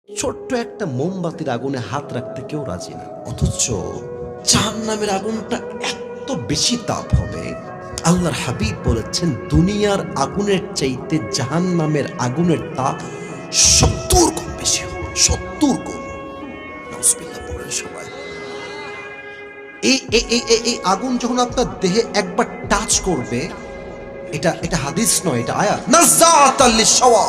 ছোট্ট একটা মোমবাতির আগুনে হাত রাখতে কেউ রাজি না, অথচ জাহান্নামের আগুনটা এত বেশি তাপ হবে। আল্লাহর হাবিব বলেছেন দুনিয়ার আগুনের চাইতে জাহান্নামের আগুনের তাপ 70 গুণ বেশি হবে, 70 গুণ। নাউজুবিল্লাহ পড়েন সবাই। এই আগুন যখন আপনার দেহে একবার টাচ করবে, এটা হাদিস নয়, এটা আয়াত, নাযাতাল লিশওয়া,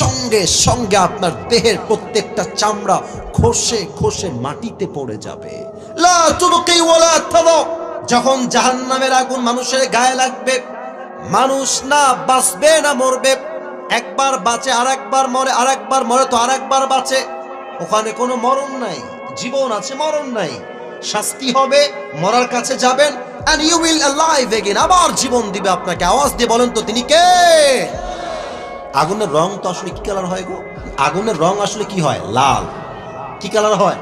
সঙ্গে সঙ্গে আপনার দেহের প্রত্যেকটা চামড়া খসে খসে মাটিতে পড়ে যাবে। লা তুবকি ওয়ালা তাদা। যখন জাহান্নামের আগুন মানুষের গায়ে লাগবে, মানুষ না বাঁচবে না মরবে। একবার বাঁচে আর একবার মরে, আর একবার মরে তো আর একবার বাঁচে। ওখানে কোনো মরণ নাই, জীবন আছে মরণ নাই। শাস্তি হবে, মরার কাছে যাবেন, and you will alive again, আবার জীবন দিবে আপনাকে। আওয়াজ দিয়ে বলেন তো তিনি কে? আগুনের রং তো আসলে কি কালার হয় গো? আগুনের রং আসলে কি হয়? লাল। কি কালার হয়?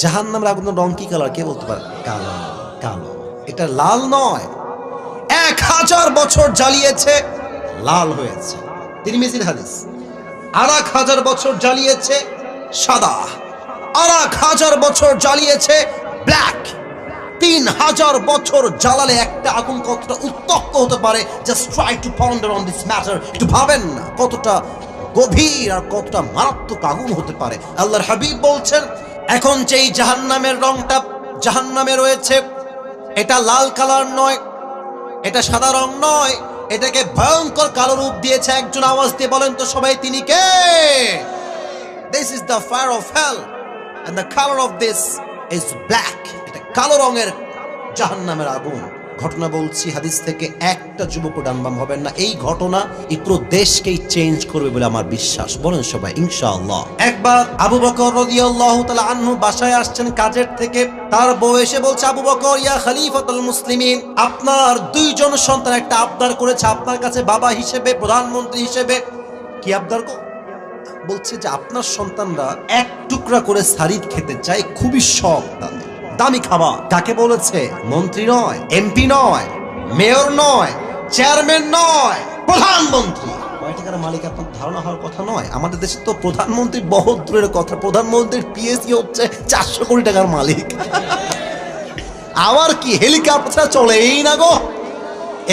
জাহান্নামের আগুনের রং কি কালার কে বলতে পারে? কালো। কালো। এটা লাল নয়। 1000 বছর জ্বালিয়েছে, লাল হয়েছে। তিরমিজির হাদিস। 1000 বছর জ্বালিয়েছে, সাদা। 1000 বছর জ্বালিয়েছে, ব্ল্যাক। 3000 বছর জ্বালালে একটা আগুন কতটা উত্তপ্ত হতে পারে, just try to ponder on this matter. একটু ভাবেন না কতটা গভীর আর কতটা মারাত্মক আগুন হতে পারে। আল্লাহর হাবিব বলছেন, এখন যেই জাহান্নামের রংটা জাহান্নামে রয়েছে, এটা লাল কালার নয়, এটা সাদা রং নয়, এটাকে ভয়ঙ্কর কালো রূপ দিয়েছে একজন। আওয়াজ দিয়ে বলেন তো সবাই তিনি কে? This is the fire of hell and the color of this is black. এটা কালো রঙের জাহান্নামের আগুন। ঘটনা বলছি হাদিস থেকে, একটা যুবকও ডানবাম হবেন না। এই ঘটনা এই পুরো দেশকেই চেঞ্জ করবে বলে আমার বিশ্বাস। বলেন সবাই ইনশাআল্লাহ। একবার আবু বকর রাদিয়াল্লাহু তাআলা আনহু বাসায় আসছেন কাজের থেকে। তার বউ এসে বলছে, আবু বকর ইয়া খলিফাতুল মুসলিমিন, আপনার 2 জন সন্তান একটা আবদার করেছে আপনার কাছে বাবা হিসেবে, প্রধানমন্ত্রী হিসেবে। কি আবদার গো? বলছে যে আপনার সন্তানরা 1 টুকরা করে সারিদ খেতে চায়, খুবই শখ তাদের, দামি খাবার। কাকে বলেছে? মন্ত্রী নয়, এমপি নয়, মেয়র নয়, চেয়ারম্যান নয়, প্রধানমন্ত্রী। কয় টাকার মালিক আপনার ধারণা হওয়ার কথা নয়। আমাদের দেশে তো প্রধানমন্ত্রী বহুত দূরের কথা, প্রধানমন্ত্রীর পিএসি হচ্ছে 400 কোটি টাকার মালিক। আবার কি হেলিকপ্টার চলেই না গো।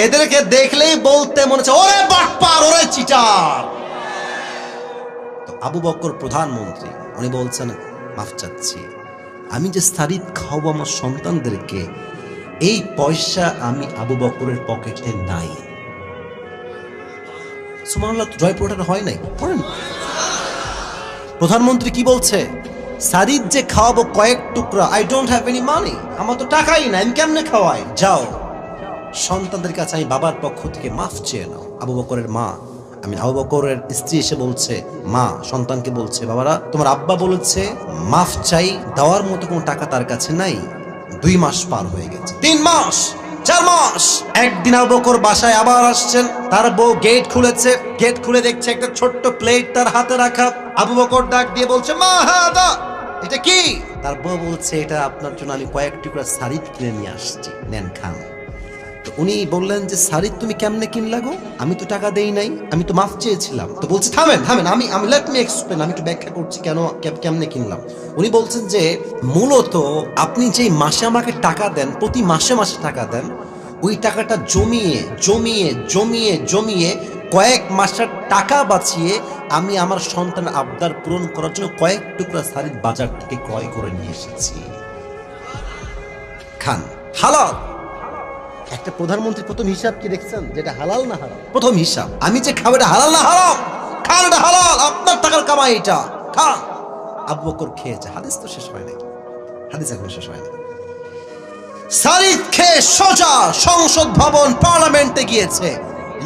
এদেরকে দেখলেই বলতে মনে হচ্ছে, ওরে বাটপার, ওরে চিটার। আবু বকর প্রধানমন্ত্রী, উনি বলছেন, মাফ চাচ্ছি, আমি যে সারিদ খাওয়াবো আমার সন্তানদেরকে, এই পয়সা আমি আবু বকরের পকেটে নাই। সুবহানাল্লাহ, জয়পুরটা হয় নাই, পড়েন। প্রধানমন্ত্রী কি বলছে? সারিদ যে খাওয়াবো কয়েক টুকরা, I don't have any money, আমার তো টাকাই নাই, আমি কেমনে খাওয়াই? যাও সন্তানদের কাছে আমি বাবার পক্ষ থেকে মাফ চেয়ে নাও। আবু বকরের মা, আবু বকরের স্ত্রী এসে বলছে, মা সন্তানকে বলছে, বাবারা তোমার আব্বা বলেছে মাফ চাই, দেওয়ার মতো কোনো টাকা তার কাছে নাই। 2 মাস পার হয়ে গেছে, 3 মাস, 4 মাস। একদিন আবু বকর বাসায় আবার আসছেন, তার বউ গেট খুলেছে, গেট খুলে দেখছে একটা ছোট্ট প্লেট তার হাতে রাখা। আবু বকর ডাক দিয়ে বলছে, মা হাদা, এটা কি? তার বউ বলছে, এটা আপনার জন্য আমি কয়েক টুকরা সারিদ কিনে নিয়ে আসছি, নেন খান। উনি বললেন যে সারিদ তুমি কেমনে কিনলা গো? আমি তো টাকা দেই নাই, আমি তো মাফ চেয়েছিলাম। তো বলছে, থামেন থামেন, আমি লেট মি এক্সপ্লেন, আমি একটু ব্যাখ্যা করছি কেন কেমনে কিনলাম। উনি বলছেন যে মূলত আপনি যেই মাসে আমাকে টাকা দেন, প্রতি মাসে মাসে টাকা দেন, ওই টাকাটা জমিয়ে জমিয়ে জমিয়ে জমিয়ে কয়েক মাসের টাকা বাঁচিয়ে আমি আমার সন্তানের আবদার পূরণ করার জন্য কয়েক টুকরা সারিদ বাজার থেকে ক্রয় করে নিয়ে এসেছি, খান, হালাল। একটা প্রধানমন্ত্রীর প্রথম হিসাব কি দেখছেন? যেটা হালাল না হারাম, প্রথম হিসাব আমি যে খাবো এটা হালাল না হারাম, খান, এটা হালাল, আপনার টাকার কামাই, এটা খান। আবু বকর খেয়েছে। হাদিস তো শেষ হয় নাই, হাদিস এখন শেষ হয় না। সারিদ খেয়ে সোজা সংসদ ভবন, পার্লামেন্টে গিয়েছে।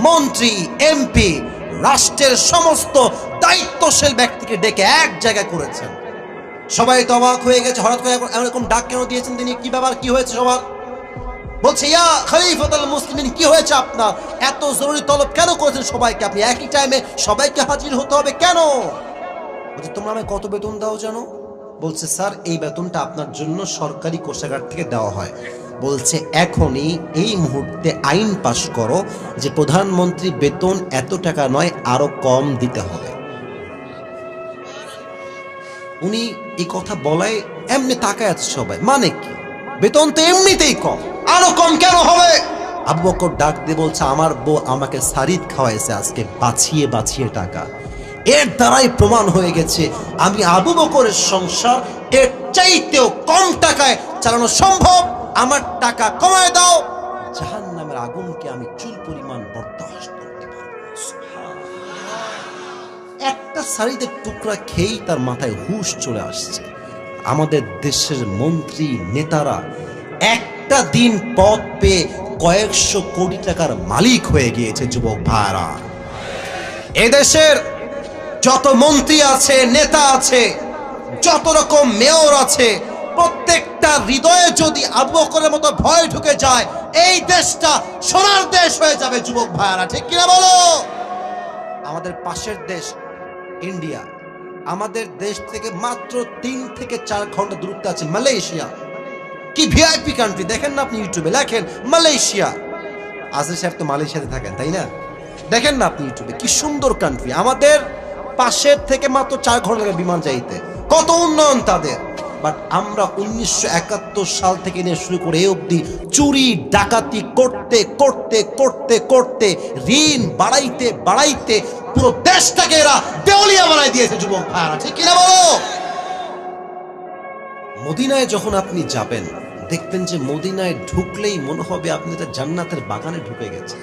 মন্ত্রী, এমপি, রাষ্ট্রের সমস্ত দায়িত্বশীল ব্যক্তিকে ডেকে এক জায়গায় করেছেন। সবাই তো অবাক হয়ে গেছে, হঠাৎ করে এরকম ডাক কেন দিয়েছেন তিনি? কি ব্যাপার, কি হয়েছে সবার? বলছে, ইয়া খলিফাতুল মুসলিমিন, কি হয়েছে আপনার? এত জরুরি তলব কেন করেছেন সবাইকে? আপনি একই টাইমে সবাইকে হাজির হতে হবে কেন? বলছে, তোমরা আমায় কত বেতন দাও জানো? বলছে, স্যার এই বেতনটা আপনার জন্য সরকারি কোষাগার থেকে দেওয়া হয়। বলছে, এখনই এই মুহূর্তে আইন পাশ করো যে প্রধানমন্ত্রী বেতন এত টাকা নয়, আরো কম দিতে হবে। উনি এই কথা বলায় এমনি তাকায় আছে সবাই, মানে কি বেতন তো এমনিতেই কম, আরো কম কেন হবে? আবু বকর ডাক দিয়ে বলছে, আমার বউ আমাকে সারিদ খাওয়াইছে আজকে বাঁচিয়ে বাঁচিয়ে টাকা। এর দ্বারাই প্রমাণ হয়ে গেছে আমি আবু বকরের সংসার এর চাইতেও কম টাকায় চালানো সম্ভব। আমার টাকা কমায় দাও, জাহান্নামের আগুনকে আমি চুল পরিমাণ বরদাস্ত করতে পারবো। একটা সারিদের টুকরা খেয়েই তার মাথায় হুঁশ চলে আসছে। আমাদের দেশের মন্ত্রী নেতারা একটা দিন পদ পেয়ে কয়েকশো কোটি টাকার মালিক হয়ে গিয়েছে। যুবক ভাইরা, এদেশের যত মন্ত্রী আছে, নেতা আছে, যত রকম মেয়র আছে, প্রত্যেকটা হৃদয়ে যদি আবু বকরের মতো ভয় ঢুকে যায়, এই দেশটা সোনার দেশ হয়ে যাবে। যুবক ভাইরা, ঠিক কিনা বলো? আমাদের পাশের দেশ ইন্ডিয়া, আমাদের দেশ থেকে মাত্র 3 থেকে 4 ঘন্টা দূরত্বে আছে মালয়েশিয়া। কি ভিআইপি কান্ট্রি দেখেন না আপনি, ইউটিউবে লেখেন মালয়েশিয়া। আসিফ সাহেব তো মালয়েশিয়াতে থাকেন, তাই না? দেখেন না আপনি ইউটিউবে, কি সুন্দর কান্ট্রি। আমাদের পাশের থেকে মাত্র 4 ঘন্টা লাগে বিমান যাইতে, কত উন্নয়ন তাদের। বাট আমরা 1971 সাল থেকে নিয়ে শুরু করে এই অবধি চুরি ডাকাতি করতে করতে করতে করতে ঋণ বাড়াইতে বাড়াইতে পুরো দেশটাকে এরা দেউলিয়া বানাই দিয়েছে। যুবক ভাইরা, ঠিক কিনা বলো? মদিনায় যখন আপনি যাবেন, দেখবেন যে মদিনায় ঢুকলেই মনে হবে আপনি একটা জান্নাতের বাগানে ঢুকে গেছেন।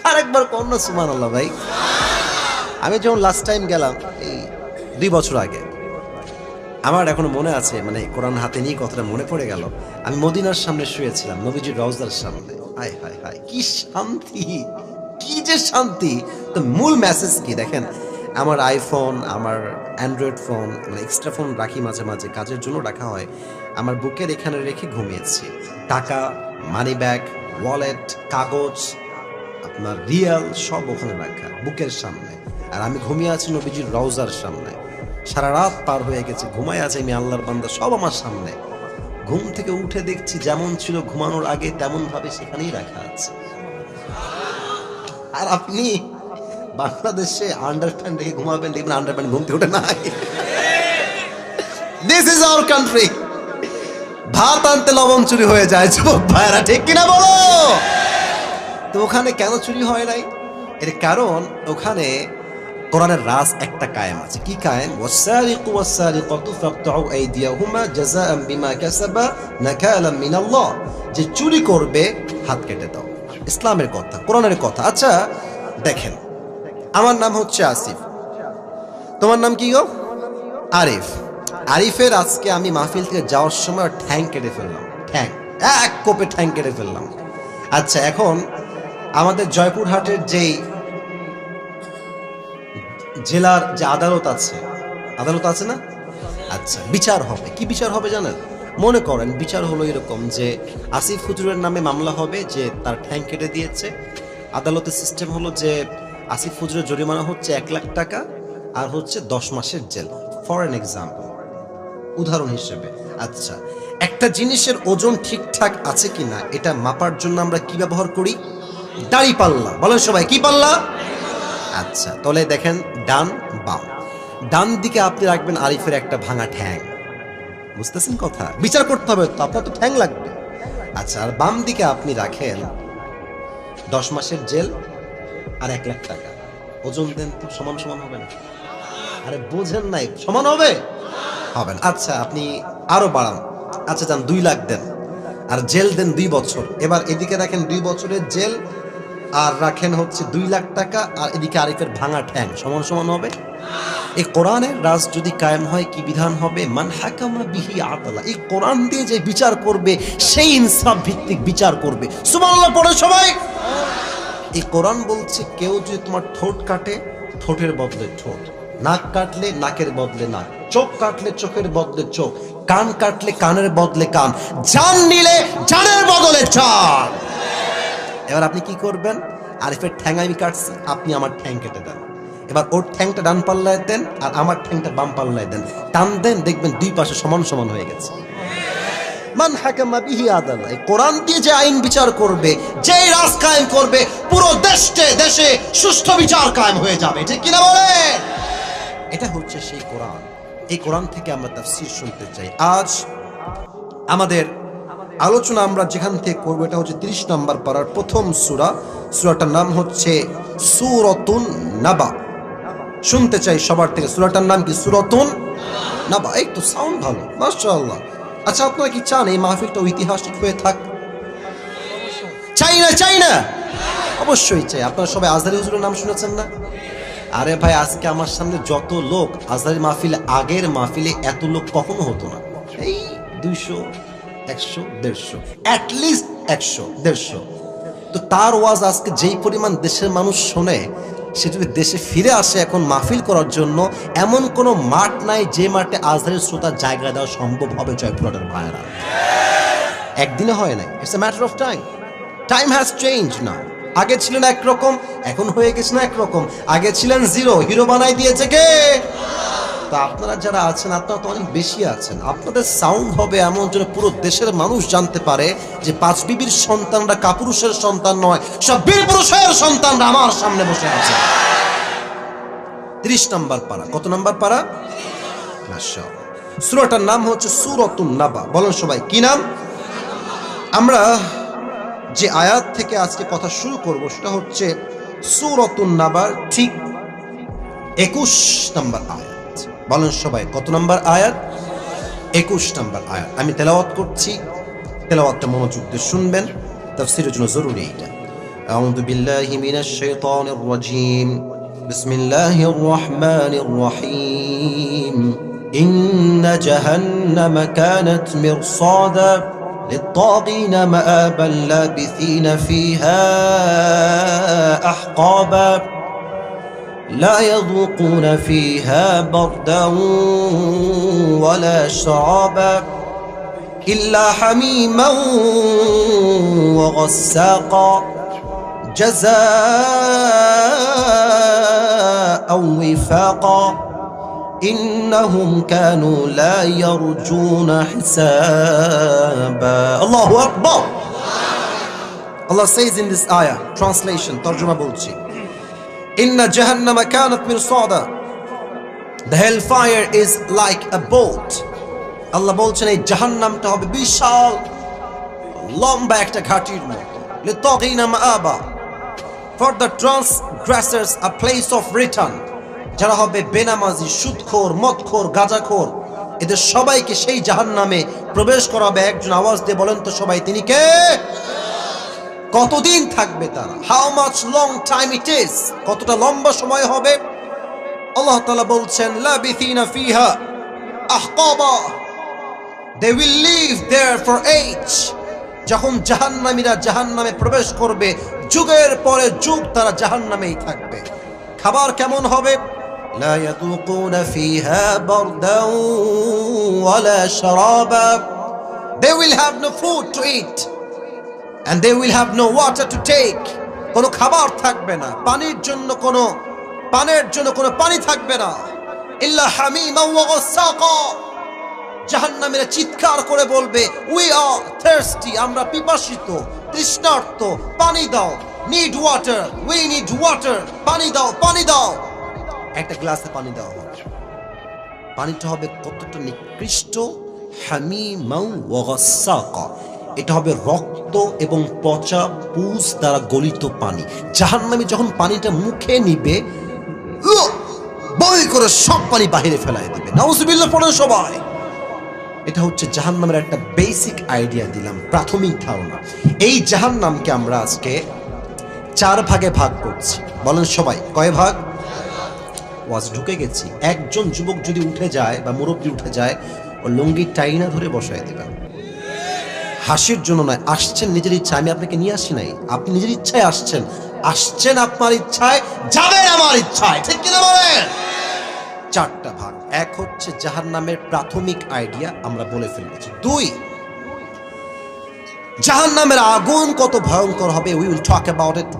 আরেকবার কোন না সুবহানাল্লাহ ভাই। আমি যখন লাস্ট টাইম গেলাম এই 2 বছর আগে, আমার এখনো মনে আছে, মানে কোরআন হাতে নিয়ে কথাটা মনে পড়ে গেল। আমি মদিনার সামনে শুয়েছিলাম, নবীজির রওজার সামনে। হায় হায় হায়, কি শান্তি, কি যে শান্তি। তো মূল মেসেজ কি দেখেন, আমার আইফোন, আমার অ্যান্ড্রয়েড ফোন, মানে এক্সট্রা ফোন রাখি মাঝে মাঝে, কাজের জন্য রাখা হয়, আমার বুকের এখানে রেখে ঘুমিয়েছি। টাকা, মানি ব্যাগ, ওয়ালেট, কাগজ, আপনার রিয়াল সব ওখানে রাখা বুকের সামনে। আর আমি ঘুমিয়ে আছি নবীজির রওজার সামনে। সারা রাত পার হয়ে গেছে, ঘুমায় আছে আমি, আল্লাহর বান্দা সব আমার সামনে। ঘুম থেকে উঠে দেখছি যেমন ছিল ঘুমানোর আগে তেমন ভাবে সেখানেই রাখা আছে। আর আপনি বাংলাদেশে আন্ডারপ্যান্ট রেখে ঘুমাবেন, দেখবেন আন্ডারপ্যান্ট ঘুম থেকে ওঠে না। This is our country. ভাত আনতে লবণ চুরি হয়ে যায়। যুবক ভাইরা, ঠিক কিনা বলো? তো ওখানে কেন চুরি হয় নাই? এর কারণ ওখানে কোরআনের রাজ একটা কায়েম আছে। কি কায়েম? ওয়াসারিকু ওয়াসারিকাতু ফাকতাউ আইদিয়াহুমা জাযাআন বিমা কাসাবা নাকালাম মিনাল্লাহ। যে চুরি করবে হাত কেটে দাও। ইসলামের কথা, কোরআনের কথা। আচ্ছা দেখেন, আমার নাম হচ্ছে আসিফ, তোমার নাম কি গো? আরিফ। আরিফের আজকে আমি মাহফিল থেকে যাওয়ার সময় ঠ্যাং কেটে ফেললাম, ঠ্যাং, এক কোপে ঠ্যাং কেটে ফেললাম। আচ্ছা এখন আমাদের জয়পুরহাটের যেই জেলার যে আদালত আছে না? আচ্ছা বিচার হবে, কি বিচার হবে জানেন? মনে করেন বিচার হলো এরকম যে আসিফ হুজুরের নামে মামলা হবে যে তার ঠ্যাং কেটে দিয়েছে। আদালতের সিস্টেম হলো যে আসিফ হুজুরের জরিমানা হচ্ছে 1 লাখ টাকা আর হচ্ছে 10 মাসের জেল, ফর এন এক্সাম্পল, উদাহরণ হিসেবে। আচ্ছা, একটা জিনিসের ওজন ঠিকঠাক আছে কিনা এটা মাপার জন্য আমরা কি ব্যবহার করি? দাড়ি পাল্লা। বলেন সবাই, কি পাল্লা? আচ্ছা তাহলে দেখেন, ডান বাম, ডান দিকে আপনি রাখবেন আরিফের একটা ভাঙা ঠ্যাং। বুঝতেছেন কথা? বিচার করতে হবে তো, আপনার তো ঠ্যাং লাগবে। আচ্ছা, আর বাম দিকে আপনি রাখেন 10 মাসের জেল আর 1 লাখ টাকা। ওজন দেন তো, সমান সমান হবে না? আরে বোঝেন নাই, সমান হবে? হবে না। আচ্ছা আপনি আরো বাড়ান, আচ্ছা যান 2 লাখ দেন আর জেল দেন 2 বছর। এবার এদিকে রাখেন 2 বছরের জেল আর রাখেন হচ্ছে 2 লাখ টাকা, আর এদিকে আরিফের ভাঙা ঠ্যাং, সমান সমান হবে? এই কোরআনের রাজ যদি কায়েম হয়, কি বিধান হবে? মান হাকামা বিহি আদালা। এই কোরআন দিয়ে যে বিচার করবে সেই ইনসাফ ভিত্তিক বিচার করবে। সুবহানাল্লাহ পড়ে সবাই। এই কোরআন বলছে কেউ যদি তোমার ঠোঁট কাটে, ঠোঁটের বদলে ঠোঁট, নাক কাটলে নাকের বদলে নাক, চোখ কাটলে চোখের বদলে চোখ, কান কাটলে কানের বদলে কান, জান নিলে জানের বদলে জান। এবার আপনি কি করবেন? আরিফের ঠ্যাং আমি কাটছি, আপনি আমার ঠ্যাং কেটে দেন। এবার ওর ঠ্যাংটা ডান পাল্লায় দেন আর আমার ঠ্যাংটা বাম পাল্লায় দেন, টান দেন, দেখবেন 2 পাশে সমান সমান হয়ে গেছে। মান হাকামা বিহি আদালা। এই কোরআন দিয়ে যে আইন বিচার করবে, যেই রাজ কায়েম করবে, পুরো দেশে সুষ্ঠু বিচার কায়েম হয়ে যাবে। ঠিক কিনা বলে? এটা হচ্ছে সেই কোরআন। এই কোরআন থেকে আমরা তাফসীর শুনতে চাই। আজ আমাদের আলোচনা আমরা যেখান থেকে করবো এটা হচ্ছে 30 নম্বর পারার প্রথম সূরা। সূরাটার নাম হচ্ছে সূরাতুন নাবা। শুনতে চাই সবার থেকে, সূরাটার নাম কি? সূরাতুন নাবা। এই তো সাউন্ড ভালো, মাশাআল্লাহ। আচ্ছা, আপনারা কি চান এই মাহফিলটা ঐতিহাসিক হয়ে থাক? চাই না? অবশ্যই চাই। আপনারা সবাই আজহারী হুজুরের নাম শুনেছেন না? আরে ভাই, আজকে আমার সামনে যত লোক, আজহারী মাহফিলে, আগের মাহফিলে এত লোক কখনো হতো না। এই 200, 100, 150, অ্যাটলিস্ট 100, 150। তো তার ওয়াজ আজকে যেই পরিমাণ দেশের মানুষ শোনে, সে যদি দেশে ফিরে আসে এখন মাহফিল করার জন্য, এমন কোনো মাঠ নাই যে মাঠে আজহারীর শ্রোতার জায়গা দেওয়া সম্ভব হবে। জয়পুরহাটের ভাইয়েরা, একদিনে হয় নাই। It's a matter of time. Time has change না। আগে ছিলেন একরকম, এখন হয়ে গেছে না একরকম। আগে ছিলেন জিরো, হিরো বানাই দিয়েছে কে? তো আপনারা যারা আছেন, আপনারা তো অনেক বেশি আছেন। আপনাদের সাউন্ড হবে এমন যেন পুরো দেশের মানুষ জানতে পারে যে পাঁচ বিবির সন্তানরা কাপুরুষের সন্তান নয়, সব বীর পুরুষের সন্তানরা আমার সামনে বসে আছে। 30 নম্বর পারা। কত নম্বর পারা? মাশাআল্লাহ। সূরাটার নাম হচ্ছে সূরাতুন নাবা। বলেন সবাই, কি নাম? আমরা যে আয়াত থেকে আজকে কথা শুরু করব সেটা হচ্ছে সূরাতুন নাবার ঠিক 21 নম্বর আয়াত। বলেন সবাই, কত নম্বর আয়াত? 21 নম্বর আয়াত। আমি তেলাওয়াত করছি, তেলাওয়াতটা মনোযোগ দিয়ে শুনবেন, তাফসীরের জন্য জরুরি এটা। আউযু বিল্লাহি মিনাশ শাইতানির রাজীম। বিসমিল্লাহির রাহমানির রহিম। ইন্না জাহান্নামা কানাত মিরসাদা للطاغين مآبا لابثين فيها أحقابا لا يذوقون فيها بردا ولا شرابا إلا حميما وغساقا جزاء وفاقا إنهم كانوا لا يرجون حسابا. الله أكبر. Allah says in this ayah, translation, tarjuma bolchi, Inna Jahannama kanat mirsada. The hellfire is like a boat. Allah bolchen ei jahannamta hobe bishal lomba ekta ghatir moto. Litaghina ma'aba. For the transgressors a place of return. যারা হবে বেনামাজি, সুদখোর, মদখোর, গাঁজাখোর, এদের সবাইকে সেই জাহান্নামে প্রবেশ করাবে। একজন আওয়াজ দিয়ে বলেন তো সবাই, তিনি কে? কতদিন থাকবে তারা? How much long time it is? কতটা লম্বা সময় হবে? আল্লাহ তাআলা বলছেন, লাবিথিনা ফিহা আহকাবা। They will live there for age. যখন জাহান্নামীরা জাহান্নামে প্রবেশ করবে, যুগের পরে যুগ তারা জাহান্নামেই থাকবে। খাবার কেমন হবে? لا يذوقون فيها بردا ولا شرابا. They will have no food to eat and they will have no water to take. কোনো খাবার থাকবে না, পানির জন্য কোনো পানি থাকবে না। ইল্লা হামিমা ওয়া গাসাকা। জাহান্নামীরা চিৎকার করে বলবে, we are thirsty, আমরা পিপাসিত, তৃষ্ণার্ত, পানি দাও। need water, we need water, পানি দাও, পানি দাও। একটা গ্লাসে পানি দেওয়া হবে। পানিটা হবে কতটা নিকৃষ্ট, হামিমা ওয়া গাসাকা। এটা হবে রক্ত এবং পচা পুষ দ্বারা গলিত পানি। জাহান্নামী যখন পানিটা মুখে নিবে, বই করে সব পানি বাহিরে ফেলায় দিবে। নাউজুবিল্লাহ পড়েন সবাই। এটা হচ্ছে জাহান্নামের একটা বেসিক আইডিয়া দিলাম, প্রাথমিক ধারণা। এই জাহান্নামকে আমরা আজকে 4 ভাগে ভাগ করছি। বলেন সবাই, কয় ভাগ? ওয়াজ ঢুকে গেছি। একজন যুবক যদি উঠে যায় বা মুরব্বী উঠে যায়, ও লুঙ্গি টাইনা ধরে বসায় দেবেন। হাসির জন্য নয়, আসছেন নিজের ইচ্ছা। আমি আপনাকে নিয়ে আসি নাই, আপনি নিজের ইচ্ছায় আসছেন। আপনার ইচ্ছায়, যাবেন আমার ইচ্ছায়, ঠিক কিনা বলেন? 4টা ভাগ। এক হচ্ছে জাহান্নামের প্রাথমিক আইডিয়া, আমরা বলে ফেলেছি। 2, জাহান্নামের আগুন কত ভয়ঙ্কর হবে। We will talk about it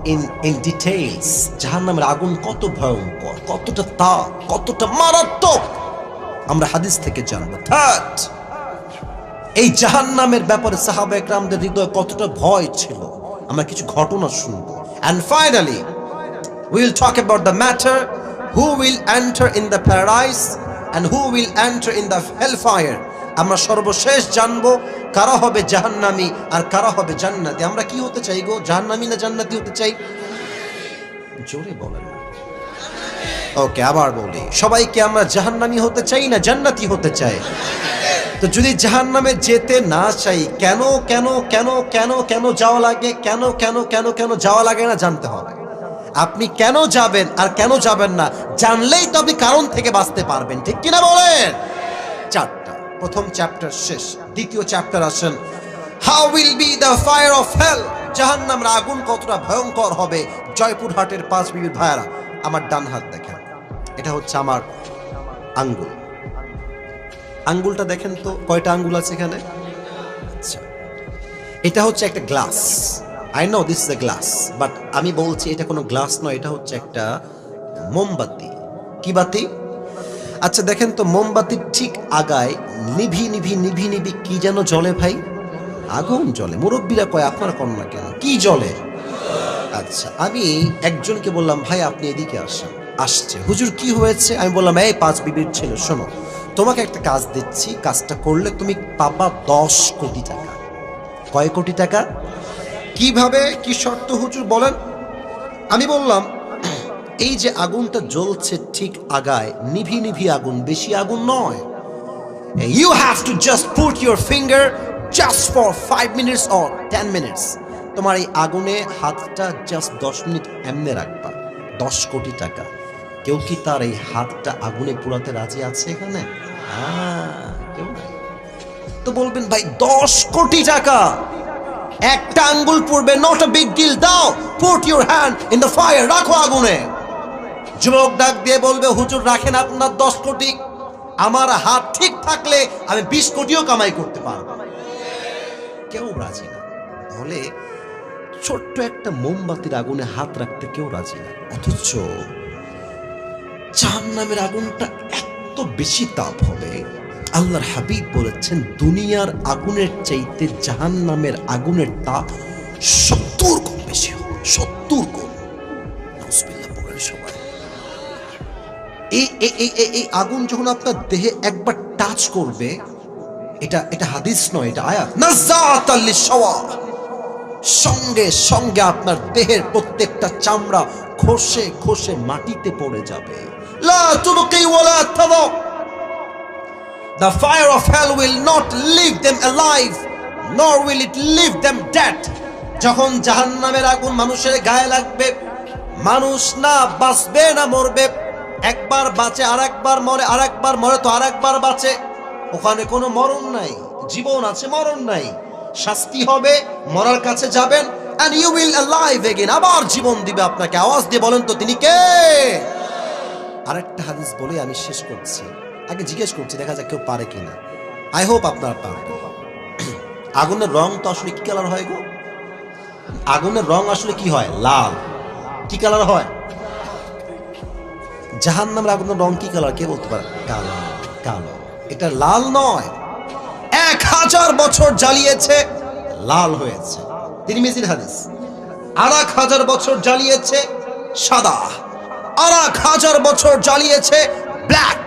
in details. জাহান্নামের আগুন কত ভয়ঙ্কর, কতটা তাপ, কতটা মারাত্মক, আমরা হাদিস থেকে জানবো। 3, এই জাহান্নামের ব্যাপারে সাহাবা একরামদের হৃদয়ে কতটা ভয় ছিল, আমরা কিছু ঘটনা শুনবো। And finally we will talk about the matter who will enter in the paradise and who will enter in the hellfire. আমরা সর্বশেষ জানবো কারা হবে জাহান্নামী আর কারা হবে জান্নাতি। আমরা কি হতে চাই গো, জাহান্নামী না জান্নাতি হতে চাই? জোরে বলেন। ওকে, আবার বলি, সবাইকে আমরা জাহান্নামী হতে চাই না জান্নাতি হতে চাই? তো যদি জাহান্নামে যেতে না চাই, কেন কেন কেন কেন কেন যাওয়া লাগে, কেন কেন কেন কেন যাওয়া লাগে না জানতে হবে। আপনি কেন যাবেন আর কেন যাবেন না জানলেই তো আপনি কারণ থেকে বাঁচতে পারবেন, ঠিক কিনা বলেন? চারটা, প্রথম চ্যাপ্টার শেষ, দ্বিতীয় চ্যাপ্টার আসেন, how will be the fire of hell. জাহান্নামের আগুন কতটা ভয়ঙ্কর হবে। জয়পুরহাটের পাঁচ বিবির ভাইয়ারা, আমার ডান হাত দেখেন, এটা হচ্ছে আমার আঙ্গুল। আঙ্গুলটা দেখেন তো, কয়টা আঙ্গুল আছে এখানে? আচ্ছা, এটা হচ্ছে একটা glass. I know this is a glass, but আমি বলছি এটা কোনো গ্লাস নয়, এটা হচ্ছে একটা মোমবাতি। কি বাতি? আচ্ছা দেখেন তো, মোমবাতির ঠিক আগায় নিভি নিভি নিভি নিভি কি যেন জ্বলে ভাই? আগুন জ্বলে। মুরব্বীরা কয়, আপনার কন্যা কেন, কি জ্বলে? আচ্ছা, আমি একজনকে বললাম, ভাই আপনি এদিকে আসেন। আসছে, হুজুর কি হয়েছে? আমি বললাম, এই পাঁচ বিবির ছেলে শোনো, তোমাকে একটা কাজ দিচ্ছি, কাজটা করলে তুমি পাবা 10 কোটি টাকা। কয় কোটি টাকা? কিভাবে, কি শর্ত হুজুর বলেন? আমি বললাম, এই যে আগুনটা জ্বলছে ঠিক আগায়, নিভি নিভি আগুন, বেশি আগুন নয়। You have to just put your finger just for 5 minutes or 10 minutes. তোমার এই আগুনে হাতটা জাস্ট 10 মিনিট এমনে রাখবা। 10 কোটি টাকা। কেউ কি তার এই হাতটা আগুনে পোড়াতে রাজি আছে এখানে? কেউ নাই। তো বলবেন, ভাই 10 কোটি টাকা, একটা আঙ্গুল পড়বে, নট আ বিগ ডিল, দাও, put your hand in the fire, রাখো আগুনে। যুবক ডাক দিয়ে বলবে, হুজুর রাখেন আপনার 10 কোটি, আমার হাত ঠিক থাকলে আমি 20 কোটিও কামাই করতে পারবো। কেউ রাজি না। তাহলে ছোট্ট একটা মোমবাতির আগুনে হাত রাখতে কেউ রাজি না, অথচ জাহান্নামের আগুনটা এত বেশি তাপ হবে। আল্লাহর হাবিব বলেছেন, দুনিয়ার আগুনের চাইতে জাহান্নামের আগুনের তাপ 70 গুণ বেশি হবে। 70 গুণ। নাউজুবিল্লাহ বলেন সবাই। এই আগুন যখন আপনার দেহে একবার টাচ করবে, এটা হাদিস নয়, এটা আয়াত, নাযাতাল লিশওয়া, সঙ্গে সঙ্গে আপনার দেহের প্রত্যেকটা চামড়া খসে খসে মাটিতে পড়ে যাবে। লা তুবকি ওয়ালা তাদা। The fire of hell will not leave them alive, nor will it leave them dead. যখন জাহান্নামের আগুন মানুষের গায়ে লাগবে, মানুষ না বাঁচবে না মরবে। একবার বাঁচে, আরেকবার মরে, আরেকবার মরে তো আরেকবার বাঁচে। ওখানে কোনো মরণ নাই, জীবন আছে, মরণ নাই। শাস্তি হবে, মরার কাছে যাবেন, and you will alive again, আবার জীবন দিবে আপনাকে। আওয়াজ দিয়ে বলেন তো তিনি কে? আরেকটা হাদিস বলে আমি শেষ করছি। আগে জিজ্ঞেস করছি, দেখা যাক কেউ পারে কিনা। আই হোপ আপনারা পারবেন। আগুনের রং তো আসলে কি কালার হয় গো? আগুনের রং আসলে কি হয়? লাল। কি কালার হয়? জাহান্নামের আগুনের রং কি কালার, কে বলতে পারে? কালো। কালো। এটা লাল নয়। 1000 বছর জ্বালিয়েছে, লাল হয়েছে। তিরমিজির হাদিস। 1000 বছর জ্বালিয়েছে, সাদা। 1000 বছর জ্বালিয়েছে, ব্ল্যাক।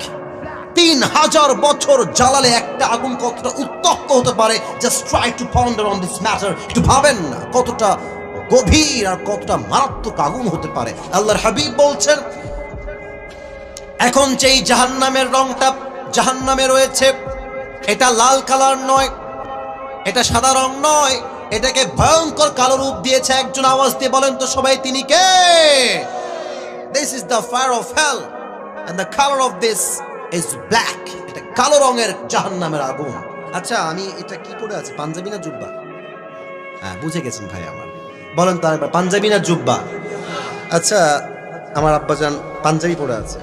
3000 বছর জ্বালালে একটা আগুন কতটা উত্তপ্ত হতে পারে, just try to ponder on this matter. একটু ভাবেন না কতটা গভীর আর কতটা মারাত্মক আগুন হতে পারে। আল্লাহর হাবিব বলছেন, এখন যেই জাহান্নামের রংটা জাহান্নামে রয়েছে, এটা লাল কালার নয়, এটা সাদা রং নয়, এটাকে ভয়ঙ্কর কালো রূপ দিয়েছে একজন। আওয়াজ দিয়ে বলেন তো সবাই তিনি কে? This is the fire of hell and the color of this is black. এটা কালো রঙের জাহান্নামের আগুন। আচ্ছা, আমি এটা কি পরে আছি, পাঞ্জাবি না জুব্বা? হ্যাঁ, বুঝে গেছেন ভাই আমার। বলেন তো আরেকবার, পাঞ্জাবি না জুব্বা? আচ্ছা, আমার আব্বাজান পাঞ্জাবি পরে আছে।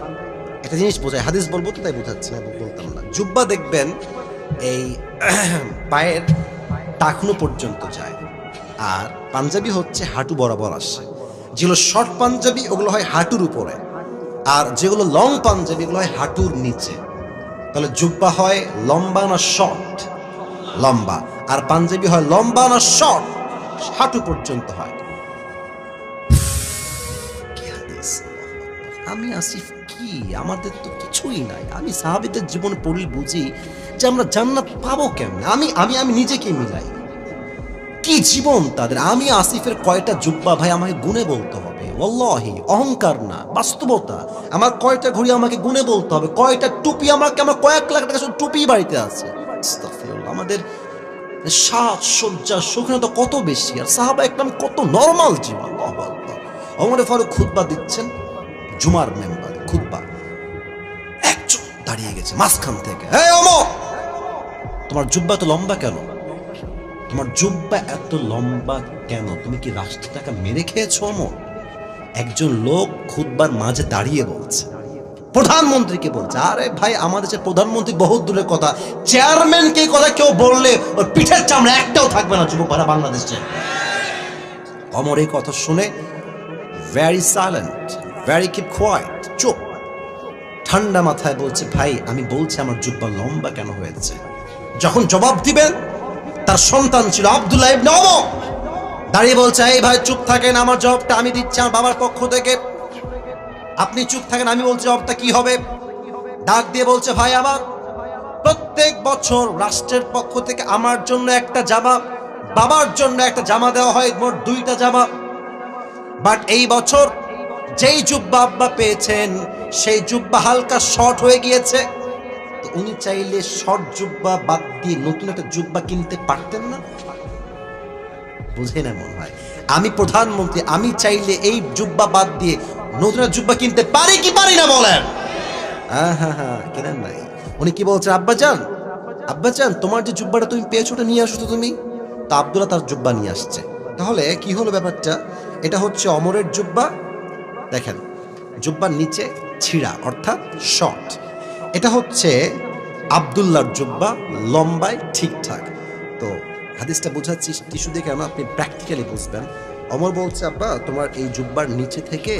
একটা জিনিস বোঝায়, হাদিস বলবো তো তাই বোঝাচ্ছে না, বলতাম না। জুব্বা দেখবেন এই পায়ের টাকনু পর্যন্ত যায়, আর পাঞ্জাবি হচ্ছে হাঁটু বরাবর আসে। যেগুলো শর্ট পাঞ্জাবি ওগুলো হয় হাঁটুর উপরে, আর যেগুলো লং পাঞ্জাবি এগুলো হয় হাঁটুর নিচে। তাহলে জুব্বা হয় লম্বা না শর্ট? লম্বা। আর পাঞ্জাবি হয় লম্বা না শর্ট? হাঁটু পর্যন্ত হয়। আমি আসিফ কি, আমাদের তো কিছুই নাই। আমি সাহাবীদের জীবন পড়লে বুঝি যে আমরা জান্নাত পাবো কেমনে। আমি আমি আমি নিজেকে মিলাই, কি জীবন তাদের। আমি আসিফের কয়টা জুব্বা ভাই আমাকে গুনে বলতে হবে, ওয়াল্লাহি, অহংকার না, বাস্তবতা। আমার কয়টা ঘড়ি আমাকে গুনে বলতে হবে, কয়টা টুপি আমাকে, আমার কয়েক লাখ টাকা শুধু টুপি বাড়িতে আছে। আস্তাগফিরুল্লাহ। আমাদের সাজ সজ্জা শৌখিনতা কত বেশি, আর সাহাবা একদম কত নরমাল জীবন। আল্লাহু আকবার। ওমর ফারুক খুতবা দিচ্ছেন, জুমার মেম্বারে খুতবা, একজন দাঁড়িয়ে গেছে মাঝখান থেকে, এই ওমর, তোমার জুব্বা তো লম্বা কেন? তোমার জুব্বা এত লম্বা কেন? তুমি কি রাষ্ট্র টাকা মেরে খেয়েছো? অমর, একজন লোক খুতবার মাঝে দাঁড়িয়ে বলছে, প্রধানমন্ত্রীকে বলছে। আরে ভাই, আমাদের দেশের প্রধানমন্ত্রী বহুত দূরের কথা, চেয়ারম্যানকে এই কথা কেউ বললে ওর পিঠের চামড়া একটাও থাকবে না যুবক ভাইরা বাংলাদেশে। অমর এই কথা শুনে very silent, very keep quiet, চুপ, ঠান্ডা মাথায় বলছে, ভাই আমি বলছি আমার জুব্বা লম্বা কেন হয়েছে। যখন জবাব দিবেন, তার সন্তান ছিল আব্দুল্লাহ ইবনে ওমর, দাঁড়িয়ে বলছে, এই ভাই চুপ থাকেন, আমার জবাবটা আমি দিচ্ছি আমার বাবার পক্ষ থেকে, আপনি চুপ থাকেন, আমি বলছি জবাবটা কি হবে। ডাক দিয়ে বলছে, ভাই আমার, প্রত্যেক বছর রাষ্ট্রের পক্ষ থেকে আমার জন্য একটা জামা, বাবার জন্য একটা জামা দেওয়া হয়, মোট 2টা জামা। বাট এই বছর যেই জুব্বা আব্বা পেয়েছেন, সেই জুব্বা হালকা শর্ট হয়ে গিয়েছে। তো উনি চাইলে শর্ট জুব্বা বাদ দিয়ে নতুন একটা জুব্বা কিনতে পারতেন না? বুঝে না মনে হয়, আমি প্রধানমন্ত্রী, আমি চাইলে এই জুব্বা বাদ দিয়ে নতুন জুব্বা কিনতে পারি কি পারি না বলেন? হ্যাঁ, কেনেন নাই। উনি কি বলছেন, আব্বাজান তোমার যে জুব্বাটা তুমি পেয়েছো ওটা নিয়ে আসো তো তুমি। তা আব্দুল্লাহ তার জুব্বা নিয়ে আসছে। তাহলে কি হলো ব্যাপারটা? এটা হচ্ছে অমরের জুব্বা, দেখেন জুব্বার নিচে ছিঁড়া অর্থাৎ শর্ট। এটা হচ্ছে আব্দুল্লাহর জুব্বা, লম্বায় ঠিকঠাক। তো হাদিসটা বোঝাচ্ছি টিস্যু দিয়ে কেন, আপনি প্র্যাকটিক্যালি বুঝবেন। অমর বলছে, আব্বা তোমার এই জুব্বার নিচে থেকে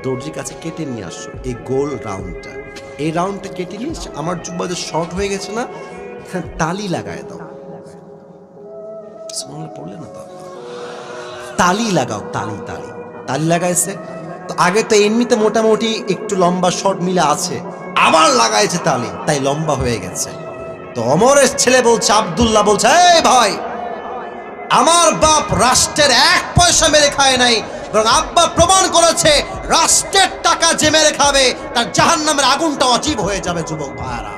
দর্জির কাছে কেটে নিয়ে আসো এই গোল রাউন্ডটা, এই রাউন্ডটা কেটে নিয়ে আমার জুব্বা যে শর্ট হয়ে গেছে না, এখানে তালি লাগায় দাও। পড়লে না তো, তালি লাগাও, তালি তালি তালি লাগাইছে। তো আগে তো এমনিতে মোটামুটি একটু লম্বা শর্ট মিলে আছে, আবার লাগাইছে তালি, তাই লম্বা হয়ে গেছে। তো অমরের ছেলে বলছে, আব্দুল্লাহ বলছে, এই ভাই, আমার বাপ রাষ্ট্রের 1 পয়সা মেরে খায় নাই, বরং আব্বা প্রমাণ করেছে রাষ্ট্রের টাকা যে মেরে খাবে তার জাহান্নামের আগুনটা অজীব হয়ে যাবে। যুবক ভাইরা,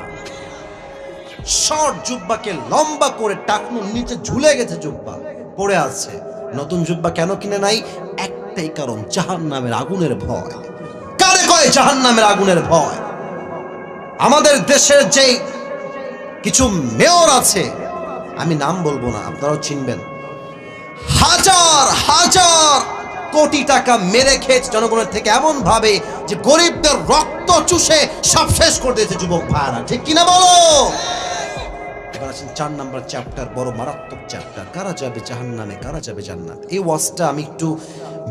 শর্ট জুব্বাকে লম্বা করে টাকনুর নিচে ঝুলে গেছে, জুব্বা পড়ে আছে। নতুন জুব্বা কেন কিনে নাই? একটাই কারণ, জাহান্নামের আগুনের ভয়। কারে কয় জাহান্নামের আগুনের ভয়? আমাদের দেশের যে কিছু মেয়র আছে, আমি নাম বলবো না, আপনারাও চিনবেন, হাজার হাজার কোটি টাকা মেরে খেয়েছে জনগণের থেকে, এমন ভাবে যে গরিবদের রক্ত চুষে সব শেষ করে দিয়েছে। যুবক ভাইরা, ঠিক কিনা বলো? এবার আছেন 4 নম্বর চ্যাপ্টার, বড় মারাত্মক চ্যাপ্টার, কারা যাবে জাহান্নামে, কারা যাবে জান্নাত। এই ওয়াজটা আমি একটু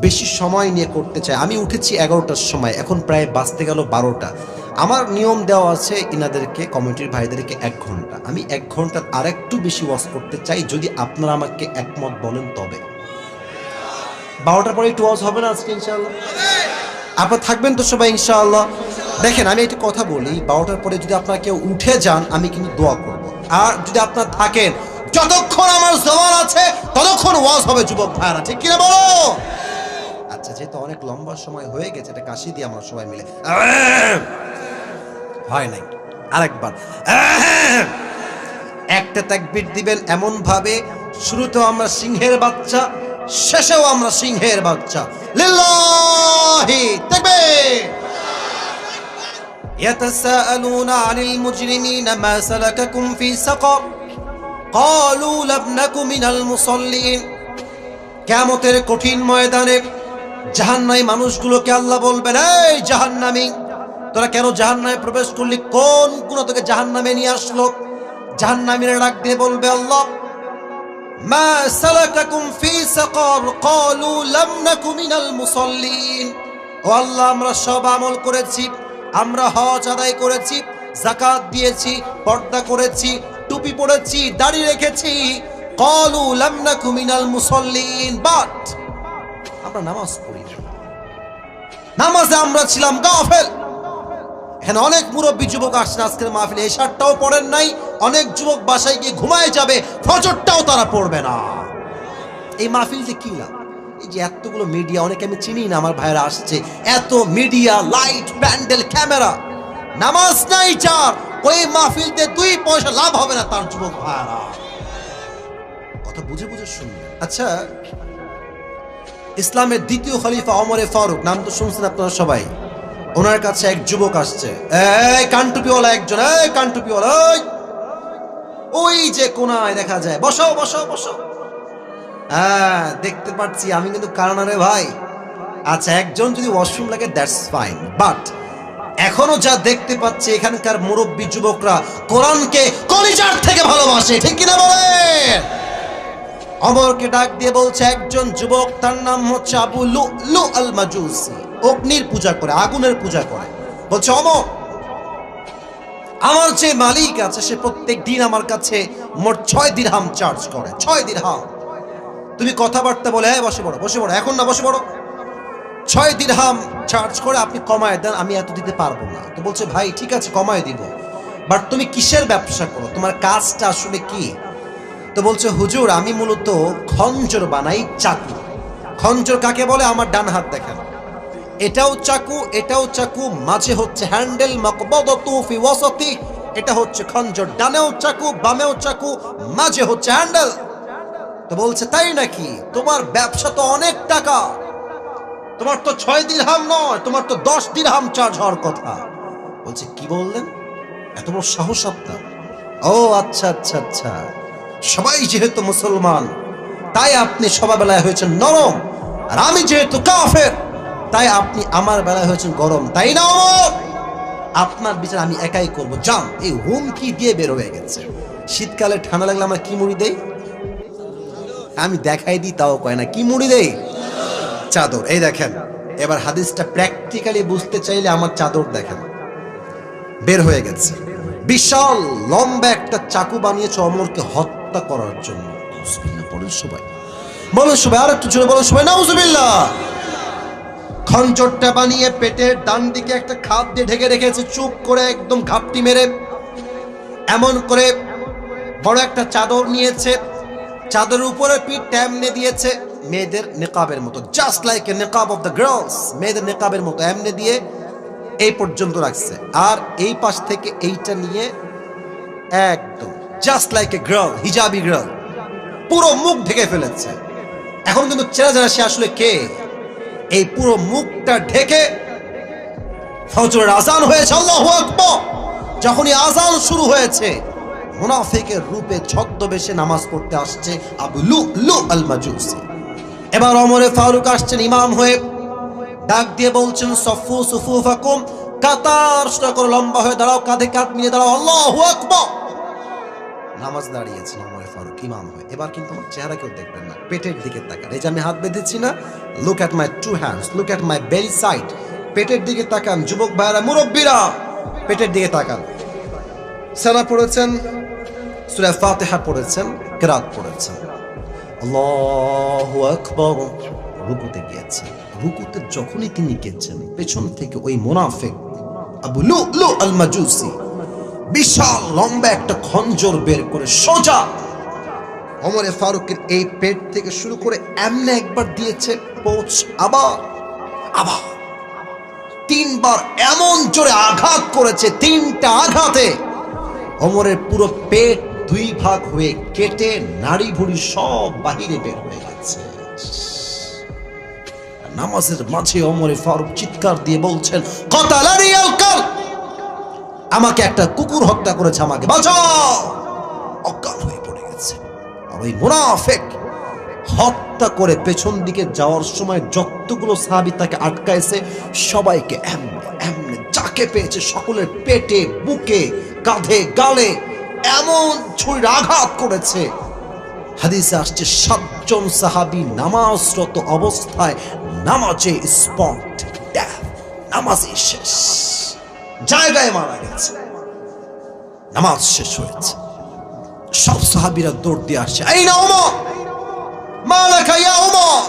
বেশি সময় নিয়ে করতে চাই। আমি উঠেছি 11টার সময়, এখন প্রায় বাজতে গেল 12টা। আমার নিয়ম দেওয়া আছে ইনাদেরকে, কমিটির ভাইদেরকে 1 ঘন্টা। আমি 1 ঘন্টার আরেকটু বেশি ওয়াজ করতে চাই, যদি আপনারা আমাকে একমত বলেন তবে। 12টার পরে একটু ওয়াজ হবে না আজকে ইনশাআল্লাহ? আপনারা থাকবেন তো সবাই ইনশাআল্লাহ? দেখেন আমি একটা কথা বলি, 12টার পরে যদি আপনারা কেউ উঠে যান, আমি কিন্তু দোয়া করব। আর যদি আপনারা থাকেন, যতক্ষণ আমার জবান আছে ততক্ষণ ওয়াজ হবে। যুবক ভাইরা, ঠিক কিনা বলো? আচ্ছা, যেহেতু অনেক লম্বা সময় হয়ে গেছে, এটা কাশি দিয়ে আমরা সবাই মিলে, হয় নাই, আরেকবার একটা তাকবীর দিবেন এমন ভাবে, শুরুতেও আমরা সিংহের বাচ্চা, শেষেও আমরা সিংহের বাচ্চা। লিল্লাহি তাকবীর। ইয়াতাসাআলুনা আনিল মুজরিমিনা মা সালাকাকুম ফি সাকার ক্বালু লাম নাকু মিনাল মুসাল্লিন। কিয়ামতের কঠিন ময়দানে জাহান্নামী মানুষগুলোকে আল্লাহ বলবেন, এই জাহান্নামী, তোরা কেন জাহান্নামে প্রবেশ করলি? কোন তোকে জাহান্নামে নিয়ে আসলো? জাহান্নামীরা ডাক দিয়ে বলবে, আল্লাহ, মা সালাকাকুম ফি সাকার ক্বালু লাম নাকু মিনাল মুসাল্লিন। ও আল্লাহ, আমরা সব আমল করেছি, আমরা হজ আদায় করেছি, যাকাত দিয়েছি, পর্দা করেছি, টুপি পরেছি, দাড়ি রেখেছি, ক্বালু লাম নাকু মিনাল মুসাল্লিন, বাট আমরা নামাজ পড়ি না, নামাজে আমরা ছিলাম গাফেল। এখানে অনেক মুরব্বী যুবক আসছেন আজকের মাহফিলে, এশারটাও পড়েন নাই, অনেক যুবক বাসায় গিয়ে ঘুমায় যাবে, ফজরটাও তারা পড়বে না। এই মাহফিল যে কি লাভ? এই যে এতগুলো মিডিয়া, অনেকে আমি চিনি না, আমার ভাইরা আসছে, এত মিডিয়া, লাইট, প্যান্ডেল, ক্যামেরা, নামাজ নাই চার, ওই মাহফিলতে 2 পয়সা লাভ হবে না তার যুবক ভাইরা। কথা বুঝে বুঝে শুনবেন। আচ্ছা, ইসলামের দ্বিতীয় খলিফা ওমরে ফারুক, নাম তো শুনছেন আপনারা সবাই। ওনার কাছে এক যুবক আসছে, এই কানটুপিওয়ালা একজন, এই কানটুপিওয়ালা, ওই যে কোনায় দেখা যায়, বসো বসো বসো। হ্যাঁ দেখতে পাচ্ছি, আমি কিন্তু কারণারে ভাই। আচ্ছা, একজন যদি ওয়াশরুম লাগে দ্যাটস ফাইন, বাট এখনো যা দেখতে পাচ্ছি এখানকার মুরব্বী যুবকরা কোরআনকে কলিজার থেকে ভালোবাসে, ঠিক কিনা বলেন? ওমরকে ডাক দিয়ে বলছে, একজন যুবক, তার নাম হচ্ছে আবু লুলু আল মাজুসি, অগ্নির পূজা করে, আগুনের পূজা করে। বলছে, ওমর, আমার যে মালিক আছে সে প্রত্যেক দিন আমার কাছে মোট 6 দিরহাম চার্জ করে, 6 দিরহাম। তুমি কথাবার্তা বলে, হ্যাঁ বসে পড়ো বসে পড়ো, এখন না বসে পড়ো, 6 দিরহাম চার্জ করে, আপনি কমায় দেন, আমি এত দিতে পারবো না। তো বলছে, ভাই ঠিক আছে কমায় দিব, বাট তুমি কিসের ব্যবসা করো, তোমার কাজটা আসলে কি? তো বলছে, হুজুর আমি মূলত খঞ্জর বানাই, চাকু। খঞ্জর কাকে বলে? আমার ডান হাত দেখেন, এটাও চাকু, এটাও চাকু, মাঝে হচ্ছে হ্যান্ডেল, মাকবাদাতু ফি ওয়াসাতি, এটা হচ্ছে খঞ্জর, ডানেও চাকু বামেও চাকু, মাঝে হচ্ছে হ্যান্ডেল। তো বলছে, তাই নাকি? তোমার ব্যবসা তো অনেক টাকা, তোমার তো 6 দিরহাম নয়, তোমার তো 10 দিরহাম চার্জ হওয়ার কথা। বলছে, কি বললেন? এত বড় সাহস আপনার? ও আচ্ছা আচ্ছা আচ্ছা, সবাই যেহেতু মুসলমান তাই আপনি সবার বেলায় হয়েছেন নরম, আর আমি যেহেতু কাফের তাই আপনি আমার বেলায় হয়েছেন গরম, তাই না? আপনার বিচার আমি একাই করবো, যান। এই হুমকি দিয়ে বের হয়ে গেছে। শীতকালে ঠান্ডা লাগলে আমরা কি মুড়ি দেই? আমি দেখাই দিই, তাও কয় না, কি মুড়ি দেই? চাদর। এই দেখেন, এবার হাদিসটা প্র্যাকটিক্যালি বুঝতে চাইলে আমার চাদর দেখেন, বের হয়ে গেছে। বিশাল লম্বা একটা চাকু বানিয়েছে ওমরকে হত্যা করার জন্য। নাউজুবিল্লাহ বলেন সবাই, বলেন সবাই, আর একটু জোরে বলেন সবাই, নাউজুবিল্লাহ। খঞ্জরটা বানিয়ে পেটের ডান দিকে একটা খাপ দিয়ে ঢেকে রেখেছে, চুপ করে একদম ঘাপটি মেরে। এমন করে বড় একটা চাদর নিয়েছে, চাদরের উপরে পিঠটা এমনি দিয়েছে, মেয়েদের নিকাবের মতো, জাস্ট লাইক এ নিকাব অফ দ্য গার্লস, মেয়েদের নিকাবের মতো এমনি দিয়ে এই পর্যন্ত রাখছে। আর এই পাশ থেকে এইটা নিয়ে একদম just like a girl, hijabi girl, পুরো মুখ ঢেকে ফেলেছে। এখন কিন্তু চেনা জানা সে আসলে কে। এই পুরো মুখটা ঢেকে ফজরের আজান হয়েছে, আল্লাহু আকবার। যখনই আজান শুরু হয়েছে, মুনাফিকের রূপে ছদ্মবেশে নামাজ পড়তে আসছে আবু লুলু আল মাজুসি। এবার ওমরে ফারুক আসছেন ইমাম হয়ে, ডাক দিয়ে বলছেন, সফু সুফুফাকুম, কাতার সোজা করে লম্বা হয়ে দাঁড়াও, কাঁধে কাঁধ মিলিয়ে দাঁড়াও, আল্লাহু আকবার। নামাজ দাঁড়িয়েছেন ওমরে ফারুক ইমাম হয়ে। এবার কিন্তু আমার চেহারা কেউ দেখবেন না, পেটের দিকে তাকান। এই যে আমি হাত বেঁধেছি না, look at my 2 hands, look at my বেলি সাইড, পেটের দিকে তাকান। যুবক ভাইরা, মুরব্বীরা, পেটের দিকে তাকান। সারা পড়েছেন, সূরা ফাতিহা পড়েছেন, কিরাত পড়েছেন, আল্লাহু আকবার। রুকুতে গিয়েছেন, রুকুতে যখনই তিনি গেছেন, পেছন থেকে ওই মুনাফিক আবু লুলু আল মাজুসি বিশাল লম্বা একটা খঞ্জর বের করে সোজা ওমরে ফারুকের এই পেট থেকে শুরু করে এমনে একবার দিয়েছে, পোঁচ, আবার আবার 3 বার এমন জোরে আঘাত করেছে, 3টা আঘাতে ওমরের পুরো পেট 2 ভাগ হয়ে কেটে নাড়ি ভুড়ি সব বাহিরে বের হয়ে গেছে। নামাজের মাঝে ওমরে ফারুক চিৎকার দিয়ে বলছেন, কাতালানি আল কাল, আমাকে একটা কুকুর হত্যা করেছে, আমাকে বাঁচাও। অজ্ঞান হয়ে পড়ে গেছে। আর ওই মুনাফিক হত্যা করে পেছন দিকে যাওয়ার সময় যতগুলো সাহাবী তাকে আটকাইছে, সবাইকে এমনে এমনে যাকে পেয়েছে সকলের পেটে, বুকে, কাঁধে, গালে এমন ছুরির আঘাত করেছে। হাদিসে আসছে 7 জন সাহাবী নামাজরত অবস্থায় নামাজে স্পট ডেথ, নামাজই শেষ, জায়গায় মারা গেছে। নামাজ শেষ হয়েছে, সব সাহাবীরা দৌড় দিয়ে আসছে, এই না ওমর, মালাকা ইয়া ওমর,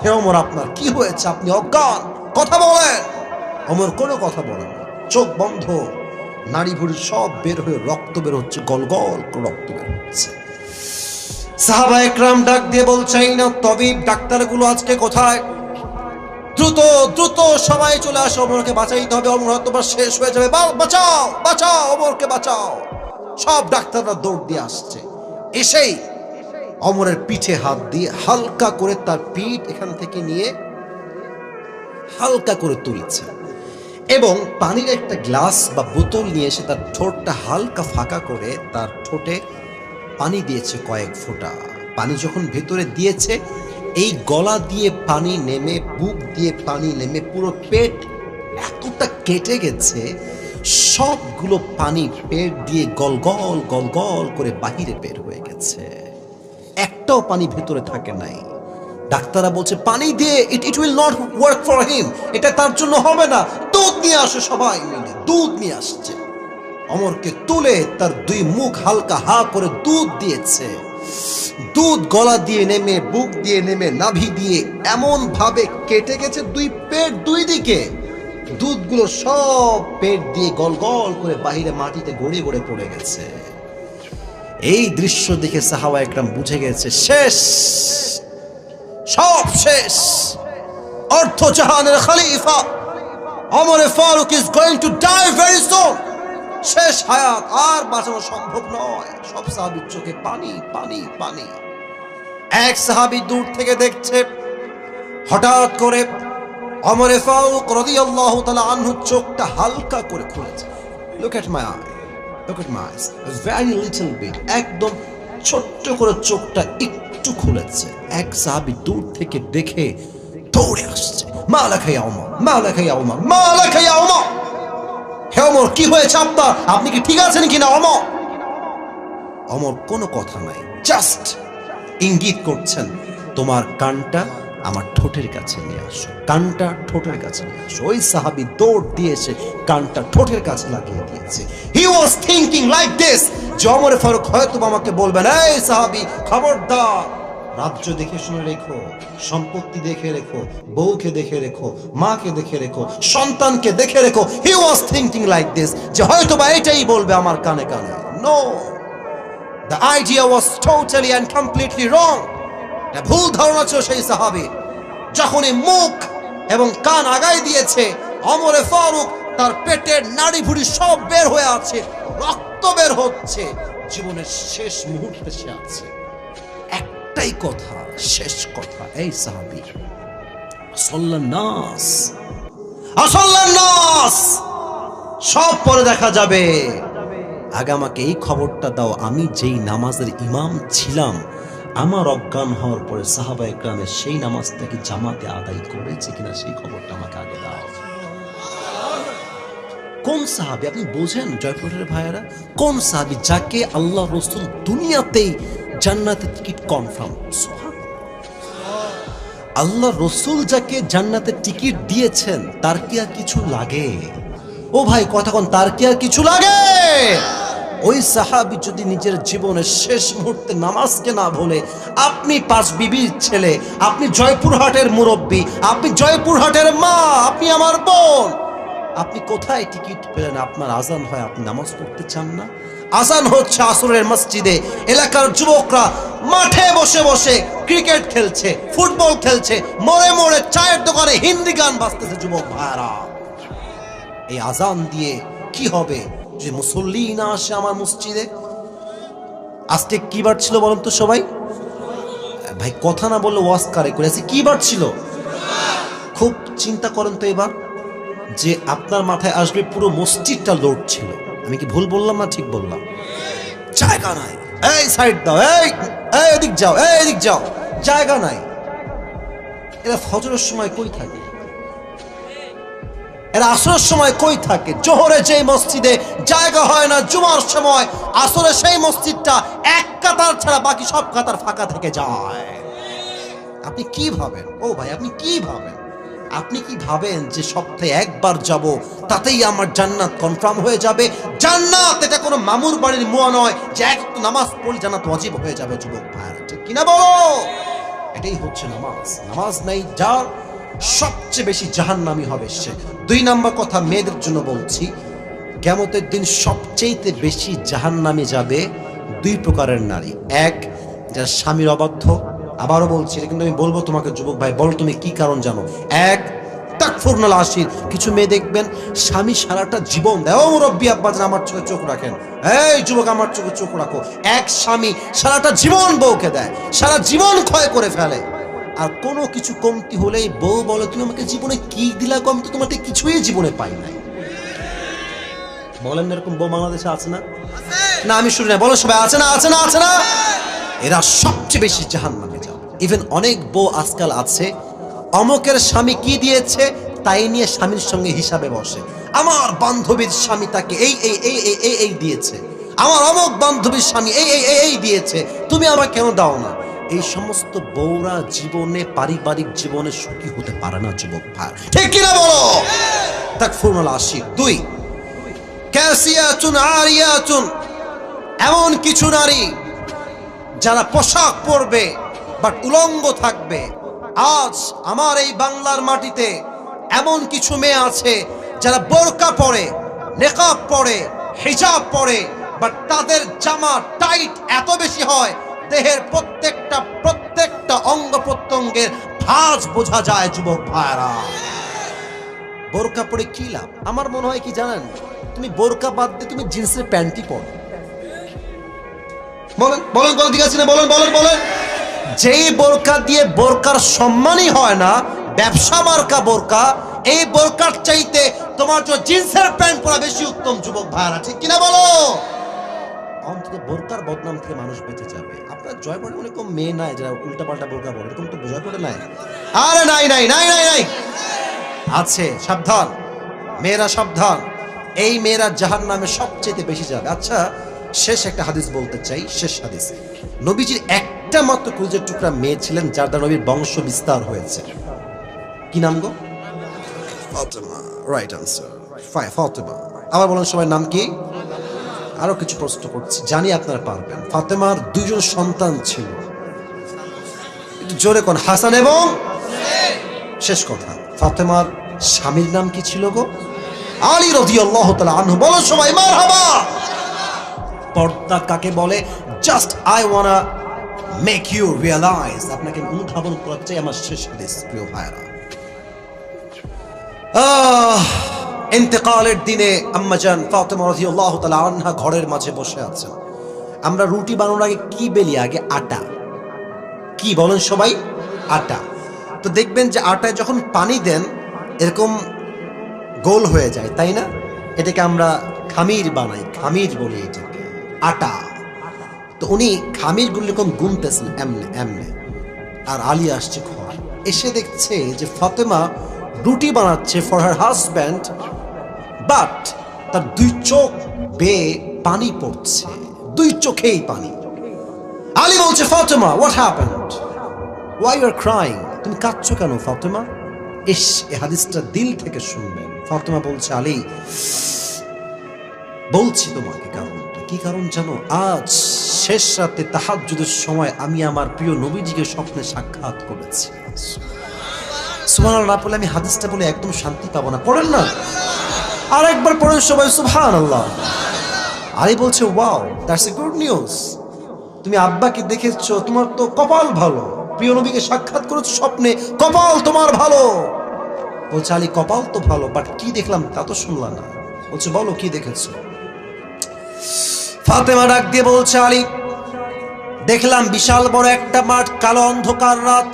হে ওমর আপনার কি হয়েছে, আপনি অজ্ঞান, কথা বলেন। ওমর কোনো কথা বলেন না, চোখ বন্ধ, নাড়ি ভুড়ি সব বের হয়ে রক্ত বের হচ্ছে, গল গল করে রক্ত বের হচ্ছে। সাহাবা একরাম ডাক দিয়ে বলছেন, না তবিব ডাক্তারগুলো আজকে কোথায়? দ্রুত দ্রুত সবাই চলে আসো, ওমরকে বাঁচাইতে হবে, ওমর হয়তো শেষ হয়ে যাবে, বাঁচাও বাঁচাও, ওমরকে বাঁচাও। সব ডাক্তাররা দৌড় দিয়ে আসছে। এসেই ওমরের পিঠে হাত দিয়ে হালকা করে তার পিঠ এখান থেকে নিয়ে হালকা করে তুলছে এবং পানির একটা গ্লাস বা বোতল নিয়ে এসে তার ঠোঁটটা হালকা ফাঁকা করে তার ঠোঁটে পানি দিয়েছে কয়েক ফোঁটা। পানি যখন ভেতরে দিয়েছে, এই গলা দিয়ে পানি নেমে, বুক দিয়ে পানি নেমে পুরো পেট এতটা কেটে গেছে, সবগুলো পানি পেট দিয়ে গলগল গলগল করে বাহিরে বের হয়ে গেছে, একটাও পানি ভেতরে থাকে নাই। ডাক্তাররা বলছে পানি দিয়ে it will not work for him, এটা তার জন্য হবে না, দুধ নিয়ে আসে। সবাই মিলে দুধ নিয়ে আসছে। ওমরকে তুলে তার দুই মুখ হালকা হা করে দুধ দিয়েছে। দুধ গলা দিয়ে নেমে, বুক দিয়ে নেমে, নাভি দিয়ে এমন ভাবে কেটে গেছে, দুই পেট দুই দিকে দুধগুলো সব পেট দিয়ে গল গল করে বাহিরে মাটিতে গড়িয়ে গড়ে পড়ে গেছে। এই দৃশ্য দেখে সাহাবা একরাম বুঝে গেছে শেষ, সব শেষ। অর্থ জাহানের খলিফা Umar Farooq is going to die very soon. শেষ হায়াত, আর বাঁচানো সম্ভব নয়। সব সাহাবীর চোখে পানি পানি পানি। এক সাহাবী দূর থেকে দেখছে, হঠাৎ করে ওমর ফারুক রাদিয়াল্লাহু তাআলা আনহু চোখটা হালকা করে খুলেছে। Look at my eye, look at my eyes, very little bit, একদম ছোট্ট করে চোখটা একটু খুলেছে। এক সাহাবী দূর থেকে দেখে দৌড়ে আসছে, মালাকা ইয়া ওমর, মালাকা ইয়া ওমর, মালাকা ইয়া ওমর। হে ওমর, কি হয়েছে আপনার? আপনি কি ঠিক আছেন কিনা ওমর? ওমর কোনো কথা নাই, জাস্ট ইঙ্গিত করছেন, তোমার কানটা আমার ঠোঁটের কাছে নিয়ে আসো, কানটা ঠোঁটের কাছে নিয়ে আসো। ওই সাহাবী দৌড় দিয়ে এসে কানটা ঠোঁটের কাছে লাগিয়ে দিয়েছে। হি ওয়াজ থিংকিং লাইক দিস, যে ওমর ফারুক হয়তো আমাকে বলবেন, এই সাহাবী খবরদার, রাজ্য দেখে শুনে রেখো, সম্পত্তি দেখে রেখো, বউকে দেখে রেখো, মাকে দেখে রেখো, সন্তানকে দেখে রেখো। He was thinking like this, যে হয়তো বা এটাই বলবে আমার কানে কানে। No, the idea was totally and completely wrong. ভুল ধারণা ছিল সেই সাহাবী। যখনই মুখ এবং কান আগায় দিয়েছে, ওমর ফারুক তার পেটের নাড়ি ভুড়ি সব বের হয়ে আছে, রক্ত বের হচ্ছে, জীবনের শেষ মুহূর্তে সে আছে। একটাই কথা, শেষ কথা, এই সাহাবী আসল্লান নাস, আসল্লান নাস, সব পরে দেখা যাবে, আগে আমাকে এই খবরটা দাও, আমি যেই নামাজের ইমাম ছিলাম, আমার অজ্ঞান হওয়ার পরে সাহাবা একরামের সেই নামাজটা কি জামাতে আদায় করেছে কিনা, সেই খবরটা আমাকে আগে দাও। কোন সাহাবী আপনি বোঝেন জয়পুরের ভাইয়েরা? কোন সাহাবী যাকে আল্লাহ রাসূল দুনিয়াতেই জান্নাতের টিকিট কনফার্ম, আল্লাহ রাসূল যাকে জান্নাতের টিকিট দিয়েছেন, তার কি আর কিছু লাগে? ও ভাই কথা কোন, তার কি আর কিছু লাগে? ওই সাহাবী যদি নিজের জীবনের শেষ মুহূর্তে নামাজকে না ভুলে, আপনি পাঁচ বিবির ছেলে, আপনি জয়পুরহাটের মুরব্বী, আপনি জয়পুরহাটের মা, আপনি আমার বোন, আপনি কোথায় টিকিট পেলেন? আপনার আজান হয়, আপনি নামাজ পড়তে চান না? আজান হচ্ছে আসরের মসজিদে, এলাকার যুবকরা মাঠে বসে বসে ক্রিকেট খেলছে, ফুটবল খেলছে, মোড়ে মোড়ে চায়ের দোকানে হিন্দি গান বাজতেছে। যুবক ভাইরা, এই আজান দিয়ে কি হবে যে মুসল্লি না আসে আমার মসজিদে? আজকে কি বার ছিল বলেন তো সবাই? ভাই কথা না বললে ওয়াজ কারে করে, আজকে কি বার ছিল? খুব চিন্তা করেন তো এবার, যে আপনার মাথায় আসবে পুরো মসজিদটা লোড ছিল। আমি কি ভুল বললাম না ঠিক বললাম? জায়গা নাই, এই সাইড দাও, এই এদিক যাও, এই এদিক যাও, জায়গা নাই। এরা ফজরের সময় কই থাকে? এরা আসরের সময় কই থাকে? জোহরে যেই মসজিদে জায়গা হয় না, জুমার সময় আসরে সেই মসজিদটা এক কাতার ছাড়া বাকি সব কাতার ফাঁকা থেকে যায়। আপনি কি ভাবেন? ও ভাই আপনি কি ভাবেন? আপনি কি ভাবেন যে সপ্তাহে একবার যাব তাতেই আমার জান্নাত কনফার্ম হয়ে যাবে? জান্নাত এটা কোনো মামুর বাড়ির মুয়া নয় যে এক নামাজ পড়লে জান্নাত ওয়াজিব হয়ে যাবে। যুবক ভাইরা ঠিক কিনা বলো? এটাই হচ্ছে নামাজ। নামাজ নাই যার, সবচেয়ে বেশি জাহান্নামী হবে সে। 2 নম্বর কথা মেয়েদের জন্য বলছি, কিয়ামতের দিন সবচেয়ে বেশি জাহান্নামে যাবে 2 প্রকারের নারী। এক, যারা স্বামীর অবাধ্য। আবারও বলছি, এটা কিন্তু আমি বলবো তোমাকে যুবক ভাই, বল তুমি কি কারণ জানো। এক, তাকফুরনাল আশির, কিছু মেয়ে দেখবেন স্বামী সারাটা জীবন দেয়, ও মুরব্বী আব্বাজান আমার চোখে চোখ রাখেন, এই যুবক আমার চোখে চোখ রাখো। এক স্বামী সারাটা জীবন বউকে দেয়, সারা জীবন ক্ষয় করে ফেলে, আর কোনো কিছু কমতি হলেই বউ বলে তুমি আমাকে জীবনে কি দিলা গো, আমি তো তোমাকে কিছুই জীবনে পাই নাই। বলেন এরকম বউ বাংলাদেশে আছে না? না আমি শুনি না, বলো সবাই আছে না, আছে না, আছে না? এরা সবচেয়ে বেশি জাহান্নামে যাবে। ইভেন অনেক বউ আজকাল আছে, অমকের স্বামী কি দিয়েছে তাই নিয়ে স্বামীর সঙ্গে হিসাবে বসে, আমার বান্ধবীর স্বামী তাকে এই এই এই এই এই এই দিয়েছে, আমার অমক বান্ধবীর স্বামী এই এই এই এই দিয়েছে, তুমি আমাকে কেন দাও না। এই সমস্ত বউরা জীবনে, পারিবারিক জীবনে সুখী হতে পারে না যুবক ভাই, ঠিক কিনা বলো? তাকফুরুল আশিক। 2, কাসিয়াতুন আরিয়াতুন, এমন কিছু নারী যারা পোশাক পরবে বাট উলঙ্গ থাকবে। আজ আমার এই বাংলার মাটিতে এমন কিছু মেয়ে আছে যারা বোরকা পরে, নেকাব পরে, হিজাব পরে, বাট তাদের জামা টাইট এত বেশি হয় দেহের প্রত্যেকটা অঙ্গ প্রত্যঙ্গের ভাঁজ বোঝা যায়। যুবক ভাইরা, বোরকা পরে কি লাভ? আমার মনে হয় কি জানেন, তুমি বোরকা বাদ দিয়ে তুমি জিন্সের প্যান্টই পরো। বলেন বলেন বলেন, ঠিক আছে না? বলেন বলেন বলেন। যেই বোরকা দিয়ে বোরকার সম্মানই হয় না, ব্যবসা মার্কা বোরকা, এই বোরকার চাইতে তোমার যে জিন্সের প্যান্ট পরা বেশি উত্তম। যুবক ভাইরা, ঠিক কিনা বলো? অন্তত বোরকার বদনাম থেকে মানুষ বেঁচে যাবে। আপনার জয়পুরে মনে কম মেয়ে নাই যারা উল্টা পাল্টা বোরকা পরে, এরকম তো জয়পুরে নাই। আরে নাই নাই নাই নাই নাই, আছে। সাবধান মেয়েরা, সাবধান, এই মেয়েরা জাহান্নামে সবচেয়ে বেশি যাবে। আচ্ছা, শেষ একটা হাদিস বলতে চাই, শেষ হাদিস। নবীজির একটা মাত্র কলিজার টুকরা মেয়ে ছিলেন যার দ্বারা নবীর বংশ বিস্তার হয়েছে। কি নাম গো? ফাতেমা। Right answer, Fatima. আবার বলেন সবাই, নাম কি? আরো কিছু প্রশ্ন করছি, জানি আপনারা পারবেন। ফাতেমার 2 জন সন্তান ছিল, একটু জোরে কোন, হাসান এবং শেষ কথা, ফাতেমার স্বামীর নাম কি ছিল গো? আলী রাদিয়াল্লাহু তাআলা আনহু। বলো সবাই মারহাবা। পর্দা কাকে বলে? Just I wanna make you realise, আপনাকে অনুধাবন করতে চাই। আমার শেষ হাদিস প্রিয় ভাইরা, ইন্তেকালের দিনে আম্মাজান ফাতেমা রাদিয়াল্লাহু তাআলা আনহা ঘরের মাঝে বসে আছেন। আমরা রুটি বানানোর আগে কি বেলি? আগে আটা। কি বলেন সবাই? আটা। তো দেখবেন যে আটায় যখন পানি দেন এরকম গোল হয়ে যায়, তাই না? এটাকে আমরা খামির বানাই, খামির বলি এটাকে, আটা। তো উনি খামিরগুলো এরকম গুনতেছেন এমনে এমনে, আর আলী আসছে ঘর, এসে দেখছে যে ফাতেমা রুটি বানাচ্ছে ফর হার হাজব্যান্ড, বাট তার 2 চোখ বেয়ে পানি পড়ছে, 2 চোখেই পানি। আলী বলছে, Fatema what happened, why you are crying, তুমি কাঁদছো কেন ফাতেমা? এই হাদিসটা দিল থেকে শুনবেন। ফাতেমা বলছে, আলী বলছি তোমাকে কারণটা। কি কারণ জানো? আজ শেষ রাতে তাহাজ্জুদের সময় আমি আমার প্রিয় নবীজিকে স্বপ্নে সাক্ষাৎ করেছি। সুবহানাল্লাহ না পড়লে আমি হাদিসটা বলে একদম শান্তি পাবো না। পড়েন না, আর একবার পড়েন সবাই সুবহানাল্লাহ। আলী বলছে, wow, that's a good news, তুমি আব্বাকে দেখেছো, তোমার তো কপাল ভালো, প্রিয় নবীকে সাক্ষাৎ করেছো স্বপ্নে, কপাল তোমার ভালো। বলছে, আলী কপাল তো ভালো, বাট কি দেখলাম তা তো শুনলাম না। বলছে, বলো কি দেখেছো? ফাতেমা ডাক দিয়ে বলছে, আলী দেখলাম বিশাল বড় একটা মাঠ, কালো অন্ধকার রাত,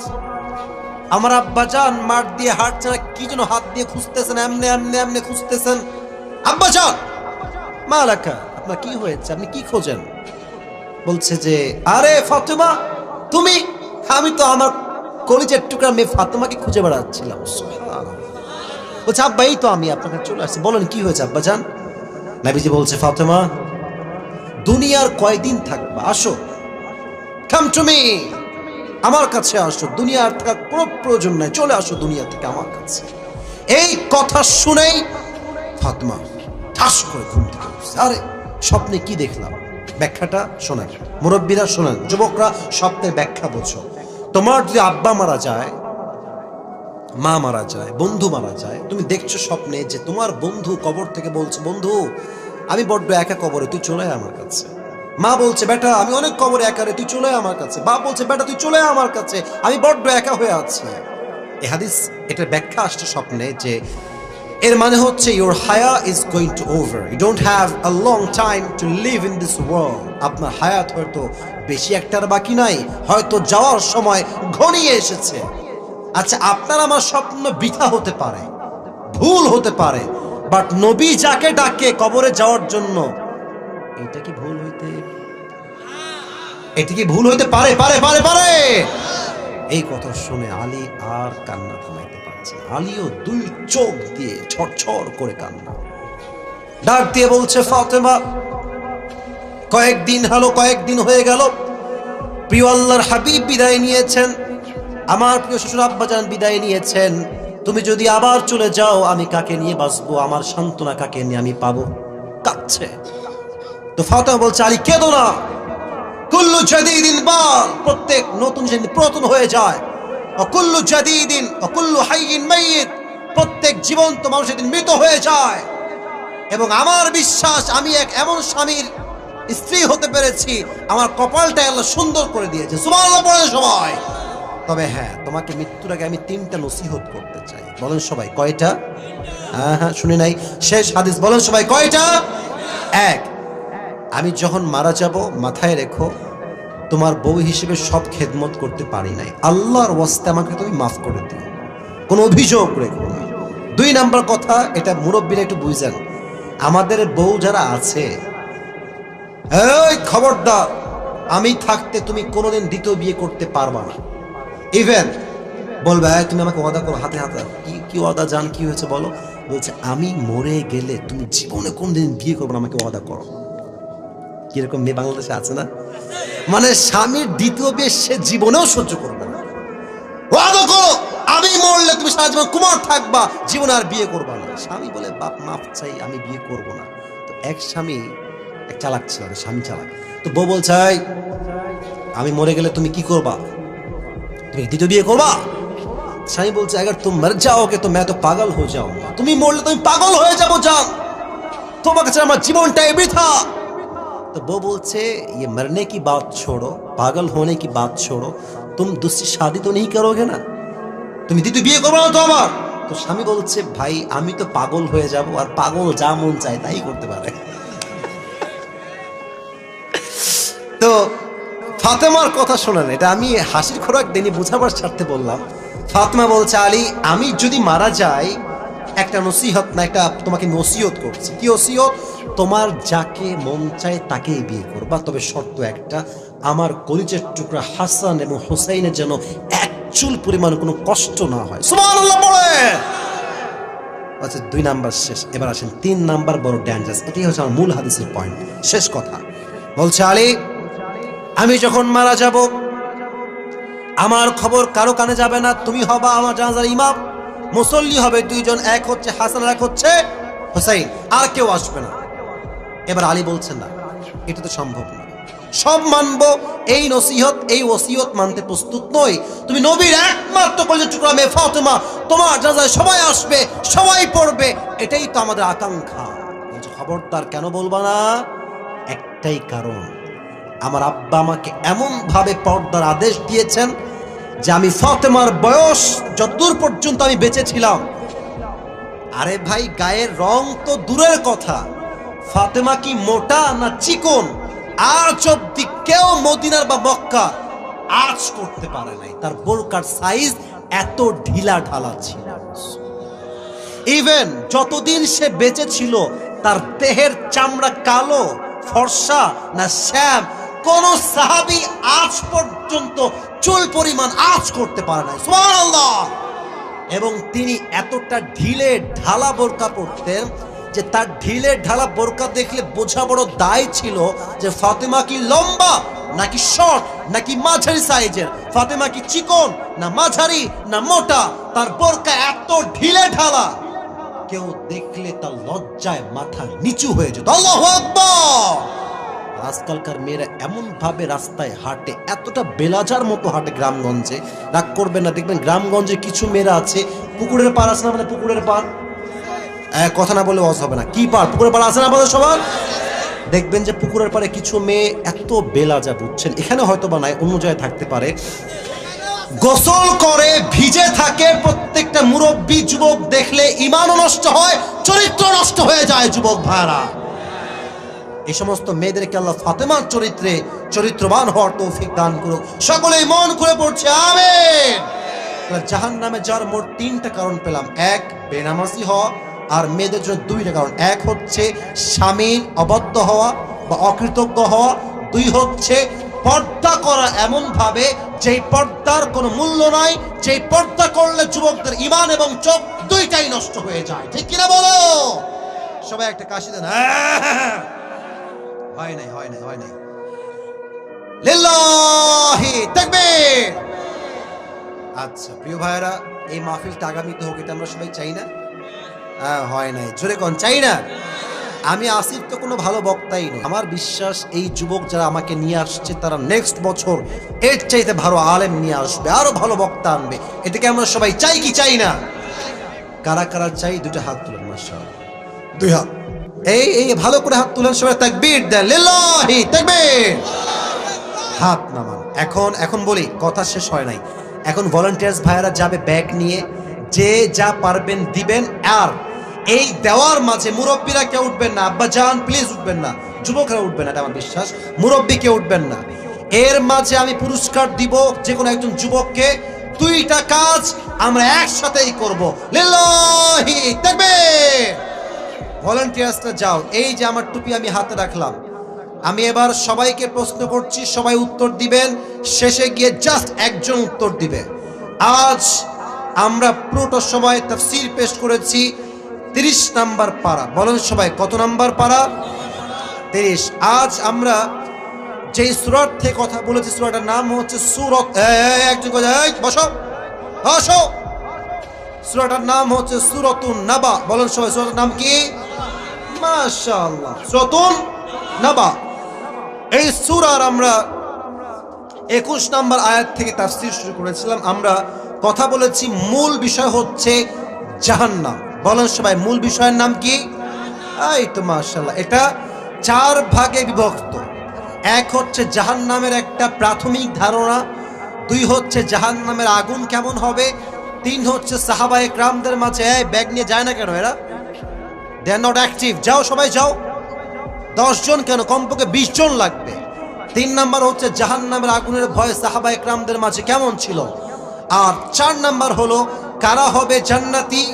আমার আব্বাজান মাঠ দিয়ে হাঁটছেন, কি যেন হাত দিয়ে খুঁজতেছেন, এমনে এমনে এমনে খুঁজতেছেন। আব্বাজান মালাকা, আপনার কি হয়েছে, আপনি কি খোঁজেন? বলছে যে, আরে ফাতেমা তুমি, আমি তো আমার কলিজার টুকরা মেয়ে ফাতেমাকে খুঁজে বেড়াচ্ছিলাম। বলছে, আব্বা এই তো আমি আপনার কাছে চলে আসছি, বলেন কি হয়েছে আব্বাজান? নবীজি বলছে, ফাতেমা দুনিয়ার কয়দিন থাকবা, আসো, কাম টু মি, আমার কাছে আসো, দুনিয়ার থাকার কোনো প্রয়োজন নাই, চলে আসো দুনিয়া থেকে আমার কাছে। এই কথা শুনেই ফাতেমা ঠাস করে ঘুম থেকে উঠছে। আরে স্বপ্নে কি দেখলাম, ব্যাখ্যাটা শোনেন, মুরব্বীরা শোনেন, যুবকরা স্বপ্নের ব্যাখ্যা বোঝো। তোমার যদি আব্বা মারা যায়, মা মারা যায়, বন্ধু মারা যায়, তুমি দেখছো স্বপ্নে যে তোমার বন্ধু কবর থেকে বলছে, বন্ধু আমি বড্ড একা কবরে, তুই চলে আয় আমার কাছে। মা বলছে, বেটা আমি অনেক কবরে একা রে, তুই চলে আয় আমার কাছে। বাপ বলছে, বেটা তুই চলে আয় আমার কাছে, আমি বড্ড একা হয়ে আছি। এই হাদিস, এটার ব্যাখ্যা আসছে স্বপ্নে, যে এর মানে হচ্ছে your haya is going to over, you don't have a long time to live in this world. আপনার হায়াত হয়তো বেশি একটার বাকি নাই, হয়তো যাওয়ার সময় ঘনিয়ে এসেছে। আচ্ছা, আপনার আমার স্বপ্ন বৃথা হতে পারে, ভুল হতে পারে, বাট নবী যাকে ডাকে কবরে যাওয়ার জন্য, এটা কি ভুল হইতে, এটা কি ভুল হইতে পারে? পারে পারে পারে। এই কথা শুনে আলী আর কান্না থামাইতে পারছে না। আলীও দুই চোখ দিয়ে ছড়ছড় করে কান্না, ডাক দিয়ে বলছে, ফাতেমা কয়েকদিন হয়ে গেল, প্রিয় আল্লাহর হাবিব বিদায় নিয়েছেন, আমার প্রিয় শ্বশুর আব্বাজান বিদায় নিয়েছেন, তুমি যদি আবার চলে যাও আমি কাকে নিয়ে বাঁচবো, আমার সান্ত্বনা কাকে নিয়ে আমি পাবো? কাঁদছে। তো ফাতেমা বলছে, আলী কেঁদো না, কুল্লু জাদীদিন বাল, প্রত্যেক নতুন জিনিস পুরাতন হয়ে যায়, অকুল্লু জাদীদিন অকুল্লু হাইয়িন মাইয়িত, প্রত্যেক জীবন্ত মানুষ একদিন মৃত হয়ে যায়। এবং আমার বিশ্বাস আমি এক এমন স্বামীর স্ত্রী হতে পেরেছি, আমার কপালটা আল্লাহ সুন্দর করে দিয়েছে। সুবহানাল্লাহ পড়ে সবাই। তবে হ্যাঁ, তোমাকে মৃত্যুর আগে আমি 3টা নসিহত করতে চাই। বলেন সবাই কয়টা? হ্যাঁ শুনি নাই, শেষ হাদিস, বলেন সবাই কয়টা? 1, আমি যখন মারা যাব মাথায় রেখো, তোমার বউ হিসেবে সব খেদমত করতে পারি নাই, আল্লাহর ওয়াস্তে আমাকে তুমি মাফ করে দিও, কোনো অভিযোগ রেখো না। 2 নাম্বার কথা, এটা মুরব্বীরা একটু বুঝেন, আমাদের বউ যারা আছে, এই খবরদার, আমি থাকতে তুমি কোনোদিন দ্বিতীয় বিয়ে করতে পারবা না। ইভেন বলবে, তুমি আমাকে ওয়াদা করো, হাতে হাতে, কি ওয়াদা জান, কি হয়েছে বলো? বলছে, আমি মরে গেলে তুমি জীবনে কোনদিন বিয়ে করবে না, আমাকে ওয়াদা করো। কিরকম মেয়ে বাংলাদেশে আছে না, মানে স্বামীর দ্বিতীয় বিয়ে সে জীবনেও সহ্য করবে না, ওয়াদা করো আমি মরলে তুমি সারা জীবন কুমার থাকবা, জীবনে আর বিয়ে করবা না। স্বামী বলে, বাপ মাফ চাই, আমি বিয়ে করব না। তো এক স্বামী, এক চালাক ছিল, স্বামী চালাক। তো বউ বলছে, আমি মরে গেলে তুমি কি করবা, তুমি দ্বিতীয় বিয়ে করবা? স্বামী বলছে, अगर तुम मर जाओगे तो मैं तो पागल हो जाऊंगा, তুমি মরলে তুমি পাগল হয়ে যাবো জান, তোমার কাছে আমার জীবনটাই বৃথা। तो वो बोलते, ये मरने की बात छोड़ो, पागल होने की बात छोड़ो, तुम दूसरी शादी तो नहीं करोगे ना, তুমি দ্বিতীয় বিয়ে করবে না তো আবার? তো স্বামী বলছে, ভাই আমি তো পাগল হয়ে যাব, আর পাগল যা মন চায় তাই করতে পারে। তো ফাতেমার কথা শোনেন, এটা আমি হাসির খোরাক দেনি, বোঝাবার স্বার্থে বললাম। ফাতেমা বলছে, আলী আমি যদি মারা যাই, একটা নসিহত না, একটা তোমাকে নসিহত করছি। কি ওসিয়ত? তোমার যাকে মন চায় তাকেই বিয়ে করবা, তবে শর্ত একটা, আমার কলিজার টুকরা হাসান এবং হোসাইনের যেন এক চুল পরিমাণ কোনো কষ্ট না হয়। সুবহানাল্লাহ পড়ে। আচ্ছা 2 নাম্বার শেষ, এবার আসেন 3 নাম্বার বড় ডেঞ্জারাস, এটাই হচ্ছে আমার মূল হাদিসের পয়েন্ট, শেষ কথা। বলছে, আলী আমি যখন মারা যাব, আমার খবর কারো কানে যাবে না, তুমি হবা আমার জানাজার ইমাম, মুসল্লি হবে 2 জন, এক হচ্ছে হাসান আর এক হচ্ছে হোসাইন, আর কেউ আসবে না। এবার আলী বলছেন, না এটা তো সম্ভব না, সব মানবো, এই নসিহত এই ওসিয়ত মানতে প্রস্তুত নই, তুমি নবীর একমাত্র কলিজার টুকরা মেয়ে ফাতেমা, তোমার জানাজায় সবাই আসবে, সবাই পড়বে, এটাই তো আমাদের আকাঙ্ক্ষা। বলছে, খবরদার, কেন বলবা না? একটাই কারণ, আমার আব্বা আমাকে এমন ভাবে পর্দার আদেশ দিয়েছেন যে আমি ফাতেমার বয়স যতদূর পর্যন্ত আমি বেঁচে ছিলাম, আরে ভাই গায়ের রং তো দূরের কথা, ফাতেমা কি মোটা না চিকন, আজ অব্দি কেউ মদিনার বা মক্কা আজ করতে পারে নাই, তার বোরকার সাইজ এত ঢিলা ঢালা ছিল। ইভেন যতদিন সে বেঁচে ছিল, তার দেহের চামড়া কালো ফর্সা না শ্যাম, কোন সাহাবী আজ পর্যন্ত চুল পরিমাণ আজ করতে পারে নাই। সুবহানাল্লাহ। এবং তিনি এতটা ঢিলে ঢালা বোরকা পরতেন যে তার ঢিলে ঢালা বোরকা দেখলে বোঝা বড় দায় ছিল যে ফাতেমা কি লম্বা নাকি শর্ট নাকি মাঝারি সাইজের, ফাতেমা কি চিকন না মাঝারি না মোটা, তার বোরকা এত ঢিলে ঢালা কেউ দেখলে তার লজ্জায় মাথা নিচু হয়ে যেত। আল্লাহু আকবার। আজকালকার মেয়েরা এমন ভাবে রাস্তায় হাঁটে, এতটা বেলাজার মতো হাঁটে গ্রামগঞ্জে। রাগ করবেন না, দেখবেন গ্রামগঞ্জে কিছু মেয়েরা আছে, পুকুরের পার আছে না, মানে পুকুরের পার, কথা না বলে ওয়াজ হবে না, কি পার, পুকুরের পার আছে না আমাদের সবার? দেখবেন যে পুকুরের পারে কিছু মেয়ে এত বেলাজা, বুঝছেন, এখানে হয়তো বা নাই, অন্য জায়গায় থাকতে পারে, গোসল করে ভিজে থাকে। প্রত্যেকটা মুরব্বী যুবক দেখলে ঈমানও নষ্ট হয়, চরিত্র নষ্ট হয়ে যায়। যুবক ভাইরা, এই সমস্ত মেয়েদেরকে আল্লাহ ফাতেমার চরিত্রে চরিত্রবান হওয়ার তৌফিক দান করুক। সকলেই মন খুলে পড়ছে আমিন। জাহান্নামে যাওয়ার মোট 3টা কারণ পেলাম। এক, বেনামাজি হওয়া, আর মেয়েদের জন্য 2টা কারণ। এক হচ্ছে স্বামীর অবাধ্য হওয়া বা অকৃতজ্ঞ হওয়া। 2 হচ্ছে পর্দা করা এমন ভাবে যেই পর্দার কোনো মূল্য নাই, যেই পর্দা করলে যুবকদের ঈমান এবং চোখ 2টাই নষ্ট হয়ে যায়। ঠিক কিনা বলো? সবাই একটা কাশি দেন। হয় নাই, হয় নাই, হয় নাই। লিল্লাহি তাকবীর। আচ্ছা প্রিয় ভাইরা, এই মাহফিলটা আগামীতে হোক, এটা আমরা সবাই চাই না? হয় নাই, জোরে কোন চাই না? আমি আসিফ তো কোনো ভালো বক্তাই নই, আমার বিশ্বাস এই যুবক যারা আমাকে নিয়ে আসছে তারা নেক্সট বছর এর চাইতে ভালো আলেম নিয়ে আসবে, আরো ভালো বক্তা আনবে। এটাকে আমরা সবাই চাই কি চাই না? কারা কারা চাই? 2টা হাত তুলেন, মাশাআল্লাহ, 2 হাত। এই ভালো করে হাত তুলেন, সবাই তাকবীর দেন, লিল্লাহি তাকবীর। হাত নামান। এখন বলি, কথা শেষ হয় নাই। এখন ভলান্টিয়ার্স ভাইরা যাবে ব্যাগ নিয়ে, যে যা পারবেন দিবেন। আর এই দেওয়ার মাঝে মুরব্বীরা কেউ উঠবেন না, আব্বা জান প্লিজ উঠবেন না, যুবকরা উঠবেন না, এটা আমার বিশ্বাস, মুরব্বী কেউ উঠবেন না। এর মাঝে আমি পুরস্কার দিব যে কোনো একজন যুবককে। 2টা কাজ আমরা একসাথেই করব, লিল্লাহি তাকবীর। ভলান্টিয়ার্সরা যাও, এই যে আমার টুপি আমি হাতে রাখলাম, আমি এবার সবাইকে প্রশ্ন করছি, সবাই উত্তর দিবেন। শেষে গিয়ে জাস্ট একজন উত্তর দিবে। আজ আমরা পুরোটা সময় তাফসীর পেশ করেছি 30 নাম্বার পারা। বলেন সবাই, কত নাম্বার পারা? 30। আজ আমরা যেই সূরার থেকে কথা বলেছি, সূরাটার নাম হচ্ছে সূরাত, একটু বসো বসো, সূরাটার নাম হচ্ছে সূরাতুন নাবা। বলেন সবাই, সূরাটার নাম কি? মাশাআল্লাহ, সূরাতুন নাবা। এই সূরার আমরা 21 নাম্বার আয়াত থেকে তাফসীর শুরু করেছিলাম। আমরা কথা বলেছি মূল বিষয় হচ্ছে জাহান্নাম। বলেন সবাই, মূল বিষয়ের নাম কি? এই তো মাশাআল্লাহ, এটা 4 ভাগে বিভক্ত। 1 হচ্ছে জাহান্নামের একটা প্রাথমিক ধারণা, 2 হচ্ছে জাহান্নামের আগুন কেমন হবে, 3 হচ্ছে সাহাবায়ে কেরামদের মাঝে ব্যাগ নিয়ে যায় না কেন এরা, দে আর নট অ্যাক্টিভ, যাও সবাই যাও, 10 জন কেন, কমপক্ষে 20 জন লাগবে। 3 নাম্বার হচ্ছে জাহান্নামের আগুনের ভয় সাহাবায়ে কেরামদের মাঝে কেমন ছিল। আর 4 নাম্বার হলো কারা হবে জান্নাতি,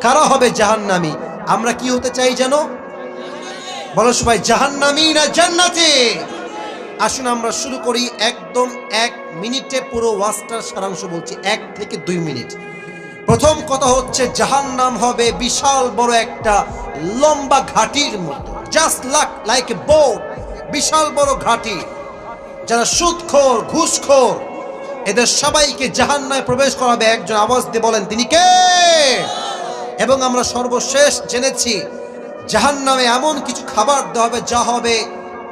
কারা হবে জাহান্নামী। আমরা কি হতে চাই জানো? বলো সবাই, জাহান্নামী না জান্নাতি? আসুন আমরা শুরু করি। একদম 1 মিনিটে পুরো ওয়াজটার সারাংশ বলছি, 1 থেকে 2 মিনিট। প্রথম কথা হচ্ছে জাহান্নাম হবে বিশাল বড় একটা লম্বা ঘাটির মতো, জাস্ট লাইক এ বোট, বিশাল বড় ঘাটি। যারা সুদখোর, ঘুষখোর, এদের সবাইকে জাহান্নামে প্রবেশ করাবে একজন। আওয়াজ দিয়ে বলেন তিনি কে? এবং আমরা সর্বশেষ জেনেছি জাহান্নামে এমন কিছু খাবার দেওয়া হবে যা হবে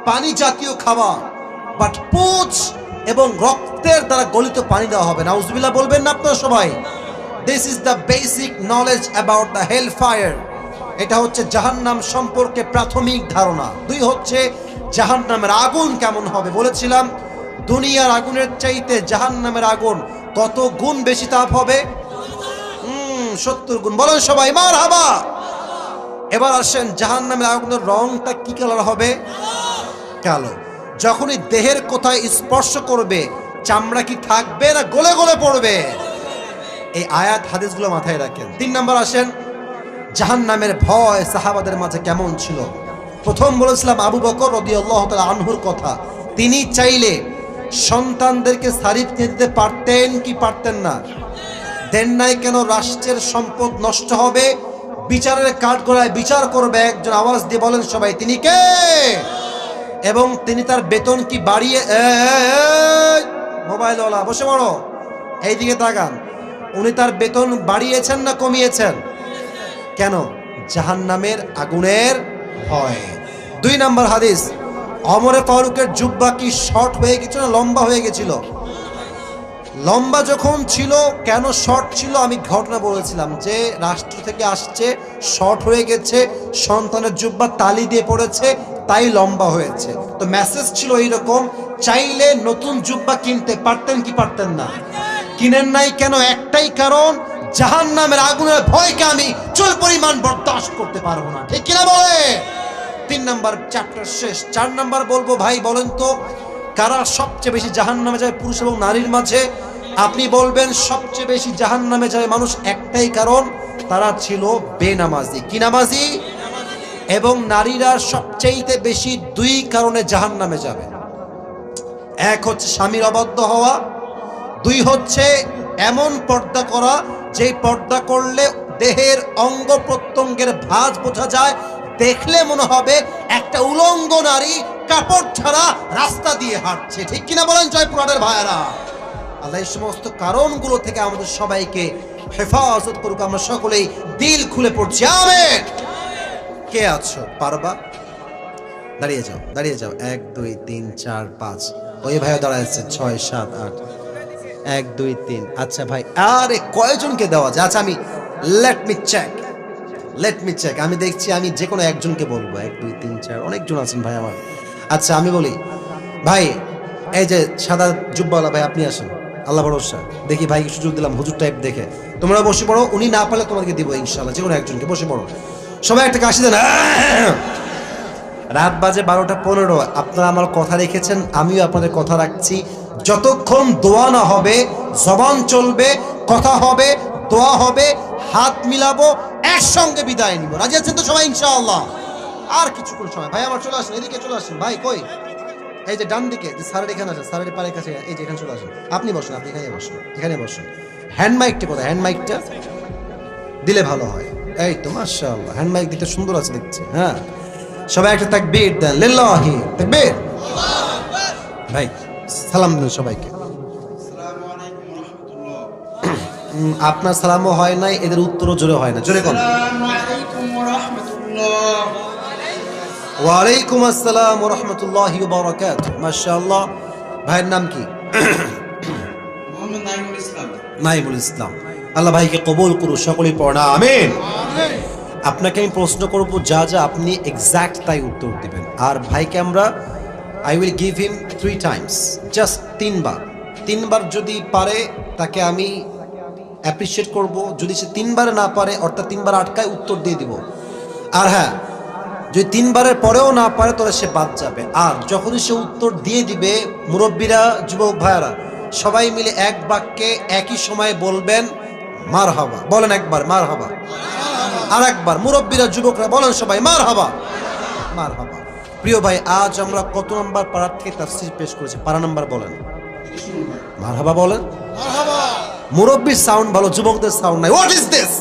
পানি জাতীয় খাবার, বাট পুঁজ এবং রক্তের দ্বারা গলিত পানি দেওয়া হবে। নাউজুবিল্লাহ বলবেন না আপনারা সবাই? This is the basic knowledge about the hell fire. এটা হচ্ছে জাহান্নাম সম্পর্কে প্রাথমিক ধারণা। 2 হচ্ছে জাহান্নামের আগুন কেমন হবে। বলেছিলাম দুনিয়ার আগুনের চাইতে জাহান্নামের আগুন কত গুণ বেশি তাপ হবে? 70 গুণ। বলেন সবাই মারহাবা। এবার আসেন, জাহান্নামের আগুনের রংটা কি কালার হবে? কালো। যখনই দেহের কোথায় স্পর্শ করবে, চামড়া কি থাকবে না গলে গলে পড়বে? এই আয়াত হাদিসগুলো মাথায় রাখেন। 3 নাম্বার আসেন, জাহান্নামের ভয় সাহাবাদের মাঝে কেমন ছিল। প্রথম বলেছিলাম আবু বকর রাদিয়াল্লাহু তাআলা আনহুর কথা। তিনি চাইলে সন্তানদেরকে সারিফ দিতে পারতেন কি পারতেন না? দেন নাই কেন? রাষ্ট্রের সম্পদ নষ্ট হবে, বিচারের কাঠগড়ায় বিচার করবে একজন। আওয়াজ দিয়ে বলেন সবাই, তিনি কে? এবং তিনি তার বেতন কি বাড়িয়ে, মোবাইলওয়ালা বসে পড়ো, এইদিকে তাকান, উনি তার বেতন বাড়িয়েছেন না কমিয়েছেন? কেন? জাহান্নামের আগুনের ভয়। 2 নাম্বার হাদিস, ওমরে ফারুকের জুব্বা কি শর্ট হয়ে গেছিল না লম্বা হয়ে গেছিল? লম্বা যখন ছিল, কেন শর্ট ছিল আমি ঘটনা বলেছিলাম যে রাষ্ট্র থেকে আসছে, শর্ট হয়ে গেছে, সন্তানের জুব্বা তালি দিয়ে পড়েছে, তাই লম্বা হয়েছে। তো মেসেজ ছিল এইরকম, চাইলে নতুন জুব্বা কিনতে পারতেন কি পারতেন না? কিনেন নাই কেন? একটাই কারণ, জাহান্নামের আগুনের ভয়কে আমি চুল পরিমাণ বরদাস্ত করতে পারবো না। ঠিক কিনা বলে? 3 নাম্বার চ্যাপ্টার শেষ। 4 নাম্বার বলবো, ভাই বলেন তো কারা সবচেয়ে বেশি জাহান্নামে যায় পুরুষ এবং নারীর মাঝে? আপনি বলবেন সবচেয়ে বেশি জাহান্নামে যায় মানুষ, একটাই কারণ, তারা ছিল বেনামাজি। কি নামাজি? এবং নারীরা সবচেয়ে বেশি 2 কারণে জাহান্নামে যাবে। এক হচ্ছে স্বামীর অবাধ্য হওয়া, 2 হচ্ছে এমন পর্দা করা যেই পর্দা করলে দেহের অঙ্গ প্রত্যঙ্গের ভাঁজ বোঝা যায়, দেখলে মনে হবে একটা উলঙ্গ নারী কাপড় ছাড়া রাস্তা দিয়ে হাঁটছে। ঠিক কিনা বলেন জয়পুরহাটের ভাইয়েরা? আল্লাহ এই সমস্ত কারণগুলো থেকে আমাদের সবাইকে হেফাজত করুক। আমরা সকলেই দিল খুলে পড়ছি আমিন। কে আছো পারবা? দাঁড়িয়ে যাও, দাঁড়িয়ে যাও। 1 2 3 4 5, ওই ভাইও দাঁড়াচ্ছে 6 7 8, 1 2 3। আচ্ছা ভাই, আরে কয়জনকে দেওয়া যায়? আচ্ছা আমি লেট মি চেক, আমি দেখছি আমি যে কোনো একজনকে বলবো। 1 2 3 4, অনেকজন আছেন ভাই আমার। আচ্ছা আমি বলি, ভাই এই যে সাদা জুব্বাওয়ালা ভাই, আপনি আসেন, আল্লাহ ভরসা। দেখি ভাইকে সুযোগ দিলাম হুজুর টাইপ দেখে। তোমরা বসে পড়ো, উনি না পারলে তোমাকে দিব ইনশাআল্লাহ, যে কোনো একজনকে। বসে পড়ো সবাই, একটা কাশি দেন। রাত বাজে 12টা 15, আপনারা আমার কথা রেখেছেন, আমিও আপনাদের কথা রাখছি। যতক্ষণ দোয়া না হবে, জবান চলবে, কথা হবে, দোয়া হবে, হাত মিলাবো, একসঙ্গে বিদায় নিব। রাজি আছেন তো সবাই ইনশাআল্লাহ? আর কিছুক্ষণ সময়। ভাই আমার চলে আসেন, এদিকে চলে আসেন। ভাই কই? এই যে ডান দিকে, যে স্যারের এখানে আসেন, স্যারের পায়ের কাছে, এই যে এখানে চলে আসেন। আপনি বসেন, আপনি এখানে বসেন, এখানে বসেন। হ্যান্ড মাইকটা কোথায়? হ্যান্ড মাইকটা দিলে ভালো হয়। এই তো মাশাআল্লাহ, হ্যান্ড মাইক দিতে সুন্দর আছে দেখছি। হ্যাঁ, সবাই একটা তাকবীর দেন, লিল্লাহি তাকবীর। ভাই সালাম দিন সবাইকে। আসসালামু আলাইকুম ওয়া রাহমাতুল্লাহ। আপনার সালামও হয় নাই, এদের উত্তরও জোরে হয় না। জোরে কোন? আসসালামু আলাইকুম ওয়া রাহমাতুল্লাহ। ওয়া আলাইকুম আসসালাম ওয়া রাহমাতুল্লাহি ওয়া বারাকাতুহু। মাশাআল্লাহ। ভাইয়ের নাম কি? মোহাম্মদ নাইমুল ইসলাম। নাইমুল ইসলাম, আল্লাহ ভাইকে কবুল করুন, সকলেই পড়া আমিন। আপনাকে আমি প্রশ্ন করব, যা যা আপনি এক্সাক্ট তাই উত্তর দিবেন। আর ভাইকে আমরা I will give him 3 Times, just 3 বার। 3 বার যদি পারে তাকে আমি অ্যাপ্রিসিয়েট করব। যদি সে 3 বারে না পারে, অর্থাৎ 3 বার আটকায়, উত্তর দিয়ে দিব। আর হ্যাঁ, যদি 3 বারের পরেও না পারে তাহলে সে বাদ যাবে। আর যখনই সে উত্তর দিয়ে দিবে, মুরব্বীরা, যুবক ভাইয়ারা সবাই মিলে এক বাক্যে একই সময়ে বলবেন মারহাবা। বলেন একবার মারহাবা, আর একবার মুরব্বীরা, যুবকরা বলেন সবাই মারহাবা, মারহাবা। প্রিয় ভাই, আজ আমরা কত নম্বর পারা থেকে তাফসীর পেশ করেছি? পারা নাম্বার বলেন। মারহাবা বলেন। মারহাবা। মুরব্বীর সাউন্ড ভালো, যুবকদের সাউন্ড নাই। What is this?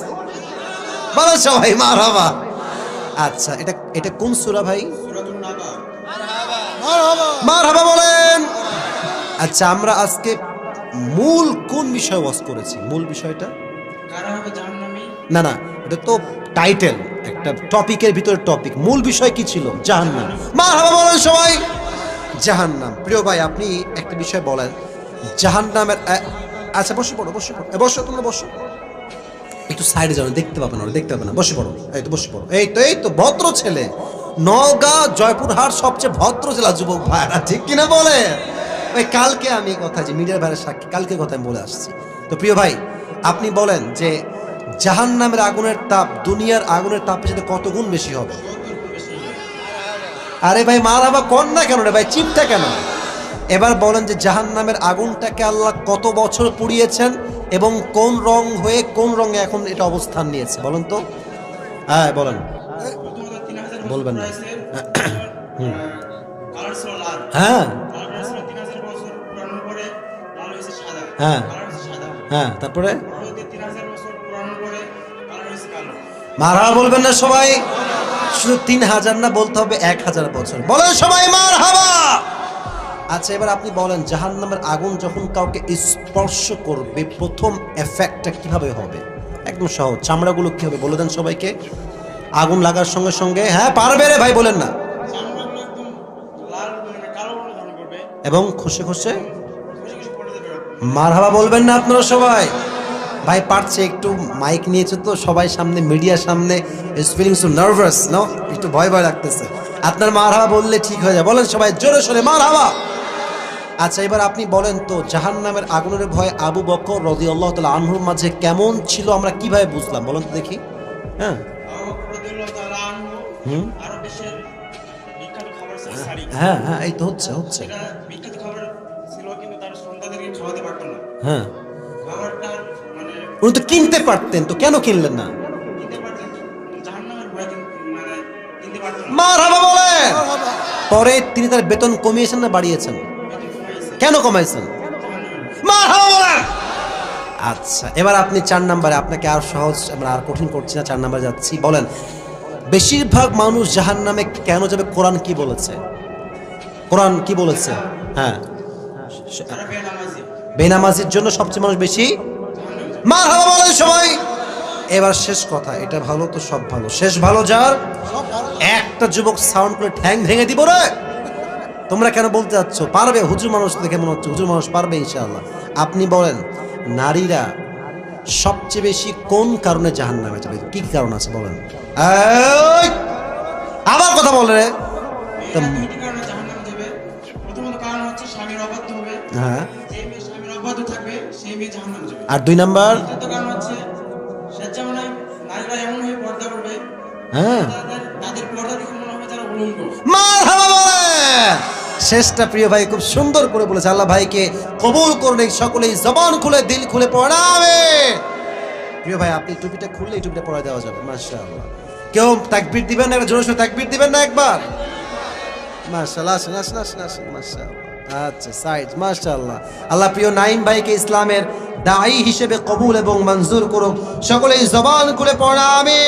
বলেন সবাই মারহাবা। আচ্ছা, এটা কোন সূরা ভাই? সূরাতুন নাবা। মারহাবা, মারহাবা বলেন। আচ্ছা, আমরা আজকে মূল কোন বিষয় ওয়াজ করেছি? মূল বিষয়টা কারা হবে জাহান্নামী? না না, এটা তো টাইটেল, একটা টপিকের ভিতরে টপিক। মূল বিষয় কি ছিল? জাহান্নাম। মারহাবা বলেন সবাই। জাহান্নাম। প্রিয় ভাই, আপনি একটা বিষয় বলেন জাহান্নামের। আচ্ছা বসে পড়ো, বসে পড়ো, বসো, তোমরা বসো। একটু সাইডে যাও, দেখতে পাবে না, দেখতে পাবে না। বসে পড়ো, এই তো বসে পড়ো। এই তো ভদ্র ছেলে। নওগাঁ, জয়পুরহাট সবচেয়ে ভদ্র জেলা, যুবক ভাইরা, ঠিক কিনা বলে? ওই কালকে আমি কথা, যে মিডিয়ার বাইরে সাক্ষী, কালকে কথা আমি বলে আসছি। তো প্রিয় ভাই, আপনি বলেন যে জাহান্নামের আগুনের তাপ দুনিয়ার আগুনের তাপের সাথে কত গুণ বেশি হবে? আরে ভাই মারহাবা কোন না কেন রে ভাই, চিন্তা কেন? এবার বলেন যে জাহান্নামের আগুনটাকে আল্লাহ কত বছর পুড়িয়েছেন এবং কোন রং হয়ে কোন রঙে এখন এটা অবস্থান নিয়েছে? বলেন তো। হ্যাঁ বলেন। বলবেন না। হ্যাঁ হ্যাঁ হ্যাঁ, তারপরে মারহাবা বলবেন না সবাই? শুধু 3000 না, বলতে হবে 1000 বছর। বলেন সবাই মারহাবা। আচ্ছা, এবার আপনি বলেন জাহান্নামের আগুন যখন কাউকে স্পর্শ করবে, প্রথম এফেক্টটা কিভাবে হবে? একদম সহজ। চামড়াগুলো কি হবে বলে দেন সবাইকে। আগুন লাগার সঙ্গে সঙ্গে, হ্যাঁ পারবে রে ভাই, বলেন না। এবং খুশি খুশি মারহাবা বলবেন না আপনারা সবাই? ভাই পারছে, একটু মাইক নিয়েছে তো সবাই সামনে, মিডিয়ার সামনে, is feeling so nervous, no, একটু ভয় ভয় লাগতেছে। আপনার মারহাবা বললে ঠিক হয়ে যায়, বলেন সবাই জোরে সোরে মারহাবা। আচ্ছা, এবার আপনি বলেন তো জাহান্নামের আগুনের ভয় আবু বকর রাদিয়াল্লাহু তাআলা আনহুর মাঝে কেমন ছিল, আমরা কিভাবে বুঝলাম বলেন তো দেখি? হ্যাঁ, হ্যাঁ হ্যাঁ, এই তো হচ্ছে হচ্ছে। হ্যাঁ, উনি তো কিনতে পারতেন, তো কেন কিনলেন না? মারহাবা বলেন। পরে তিনি তার বেতন কমিয়েছেন না বাড়িয়েছেন? কেন কমাইছেন? মারহাবা বলেন। আচ্ছা, এবার আপনি 4 নম্বরে, আপনাকে আর সহজ, আমরা আর কঠিন করছি না, 4 নম্বরে যাচ্ছি। বলেন বেশিরভাগ মানুষ জাহান্নামে কেন যাবে? কোরআন কি বলেছে? কোরআন কি বলেছে? হ্যাঁ, বেনামাজির জন্য সবচেয়ে মানুষ বেশি। মারহাবা বলেন সবাই। এবার শেষ কথা, এটা ভালো তো সব ভালো, শেষ ভালো যার। একটা যুবক সাউন্ড করে ঠ্যাং ভেঙে দিব রে। তোমরা কেন বলতে যাচ্ছ? পারবে, হুজুর মানুষ দেখে মনে হচ্ছে হুজুর মানুষ পারবে ইনশাআল্লাহ। আপনি বলেন নারীরা সবচেয়ে বেশি কোন কারণে জাহান্নামে যাবে? কি কি কারণ আছে বলেন? এই, আবার কথা বলে রে। হ্যাঁ, আর 2 নাম্বার? হ্যাঁ, মারহাবা বলেন। শেষটা প্রিয় ভাই খুব সুন্দর করে বলেছে। আল্লাহ ভাইকে কবুল করুন, সকলেই জবান খুলে দিল খুলে পড়াবে। প্রিয় ভাই আপনি টুপিটা খুললেই টুপিটা পড়া দেওয়া যাবে। মাশাআল্লাহ। কেউ তাকবীর দিবেন না? জোরে সোরে তাকবীর দিবেন না একবার? মাশাআল্লাহ, আসেন আসেন আসেন আসেন। মাশাআল্লাহ। আচ্ছা সাইড, মাশাআল্লাহ। আল্লাহ প্রিয় নাইম ভাইকে ইসলামের দাঈ হিসেবে কবুল এবং মঞ্জুর করুন, সকলেই জবান খুলে পড়াবে।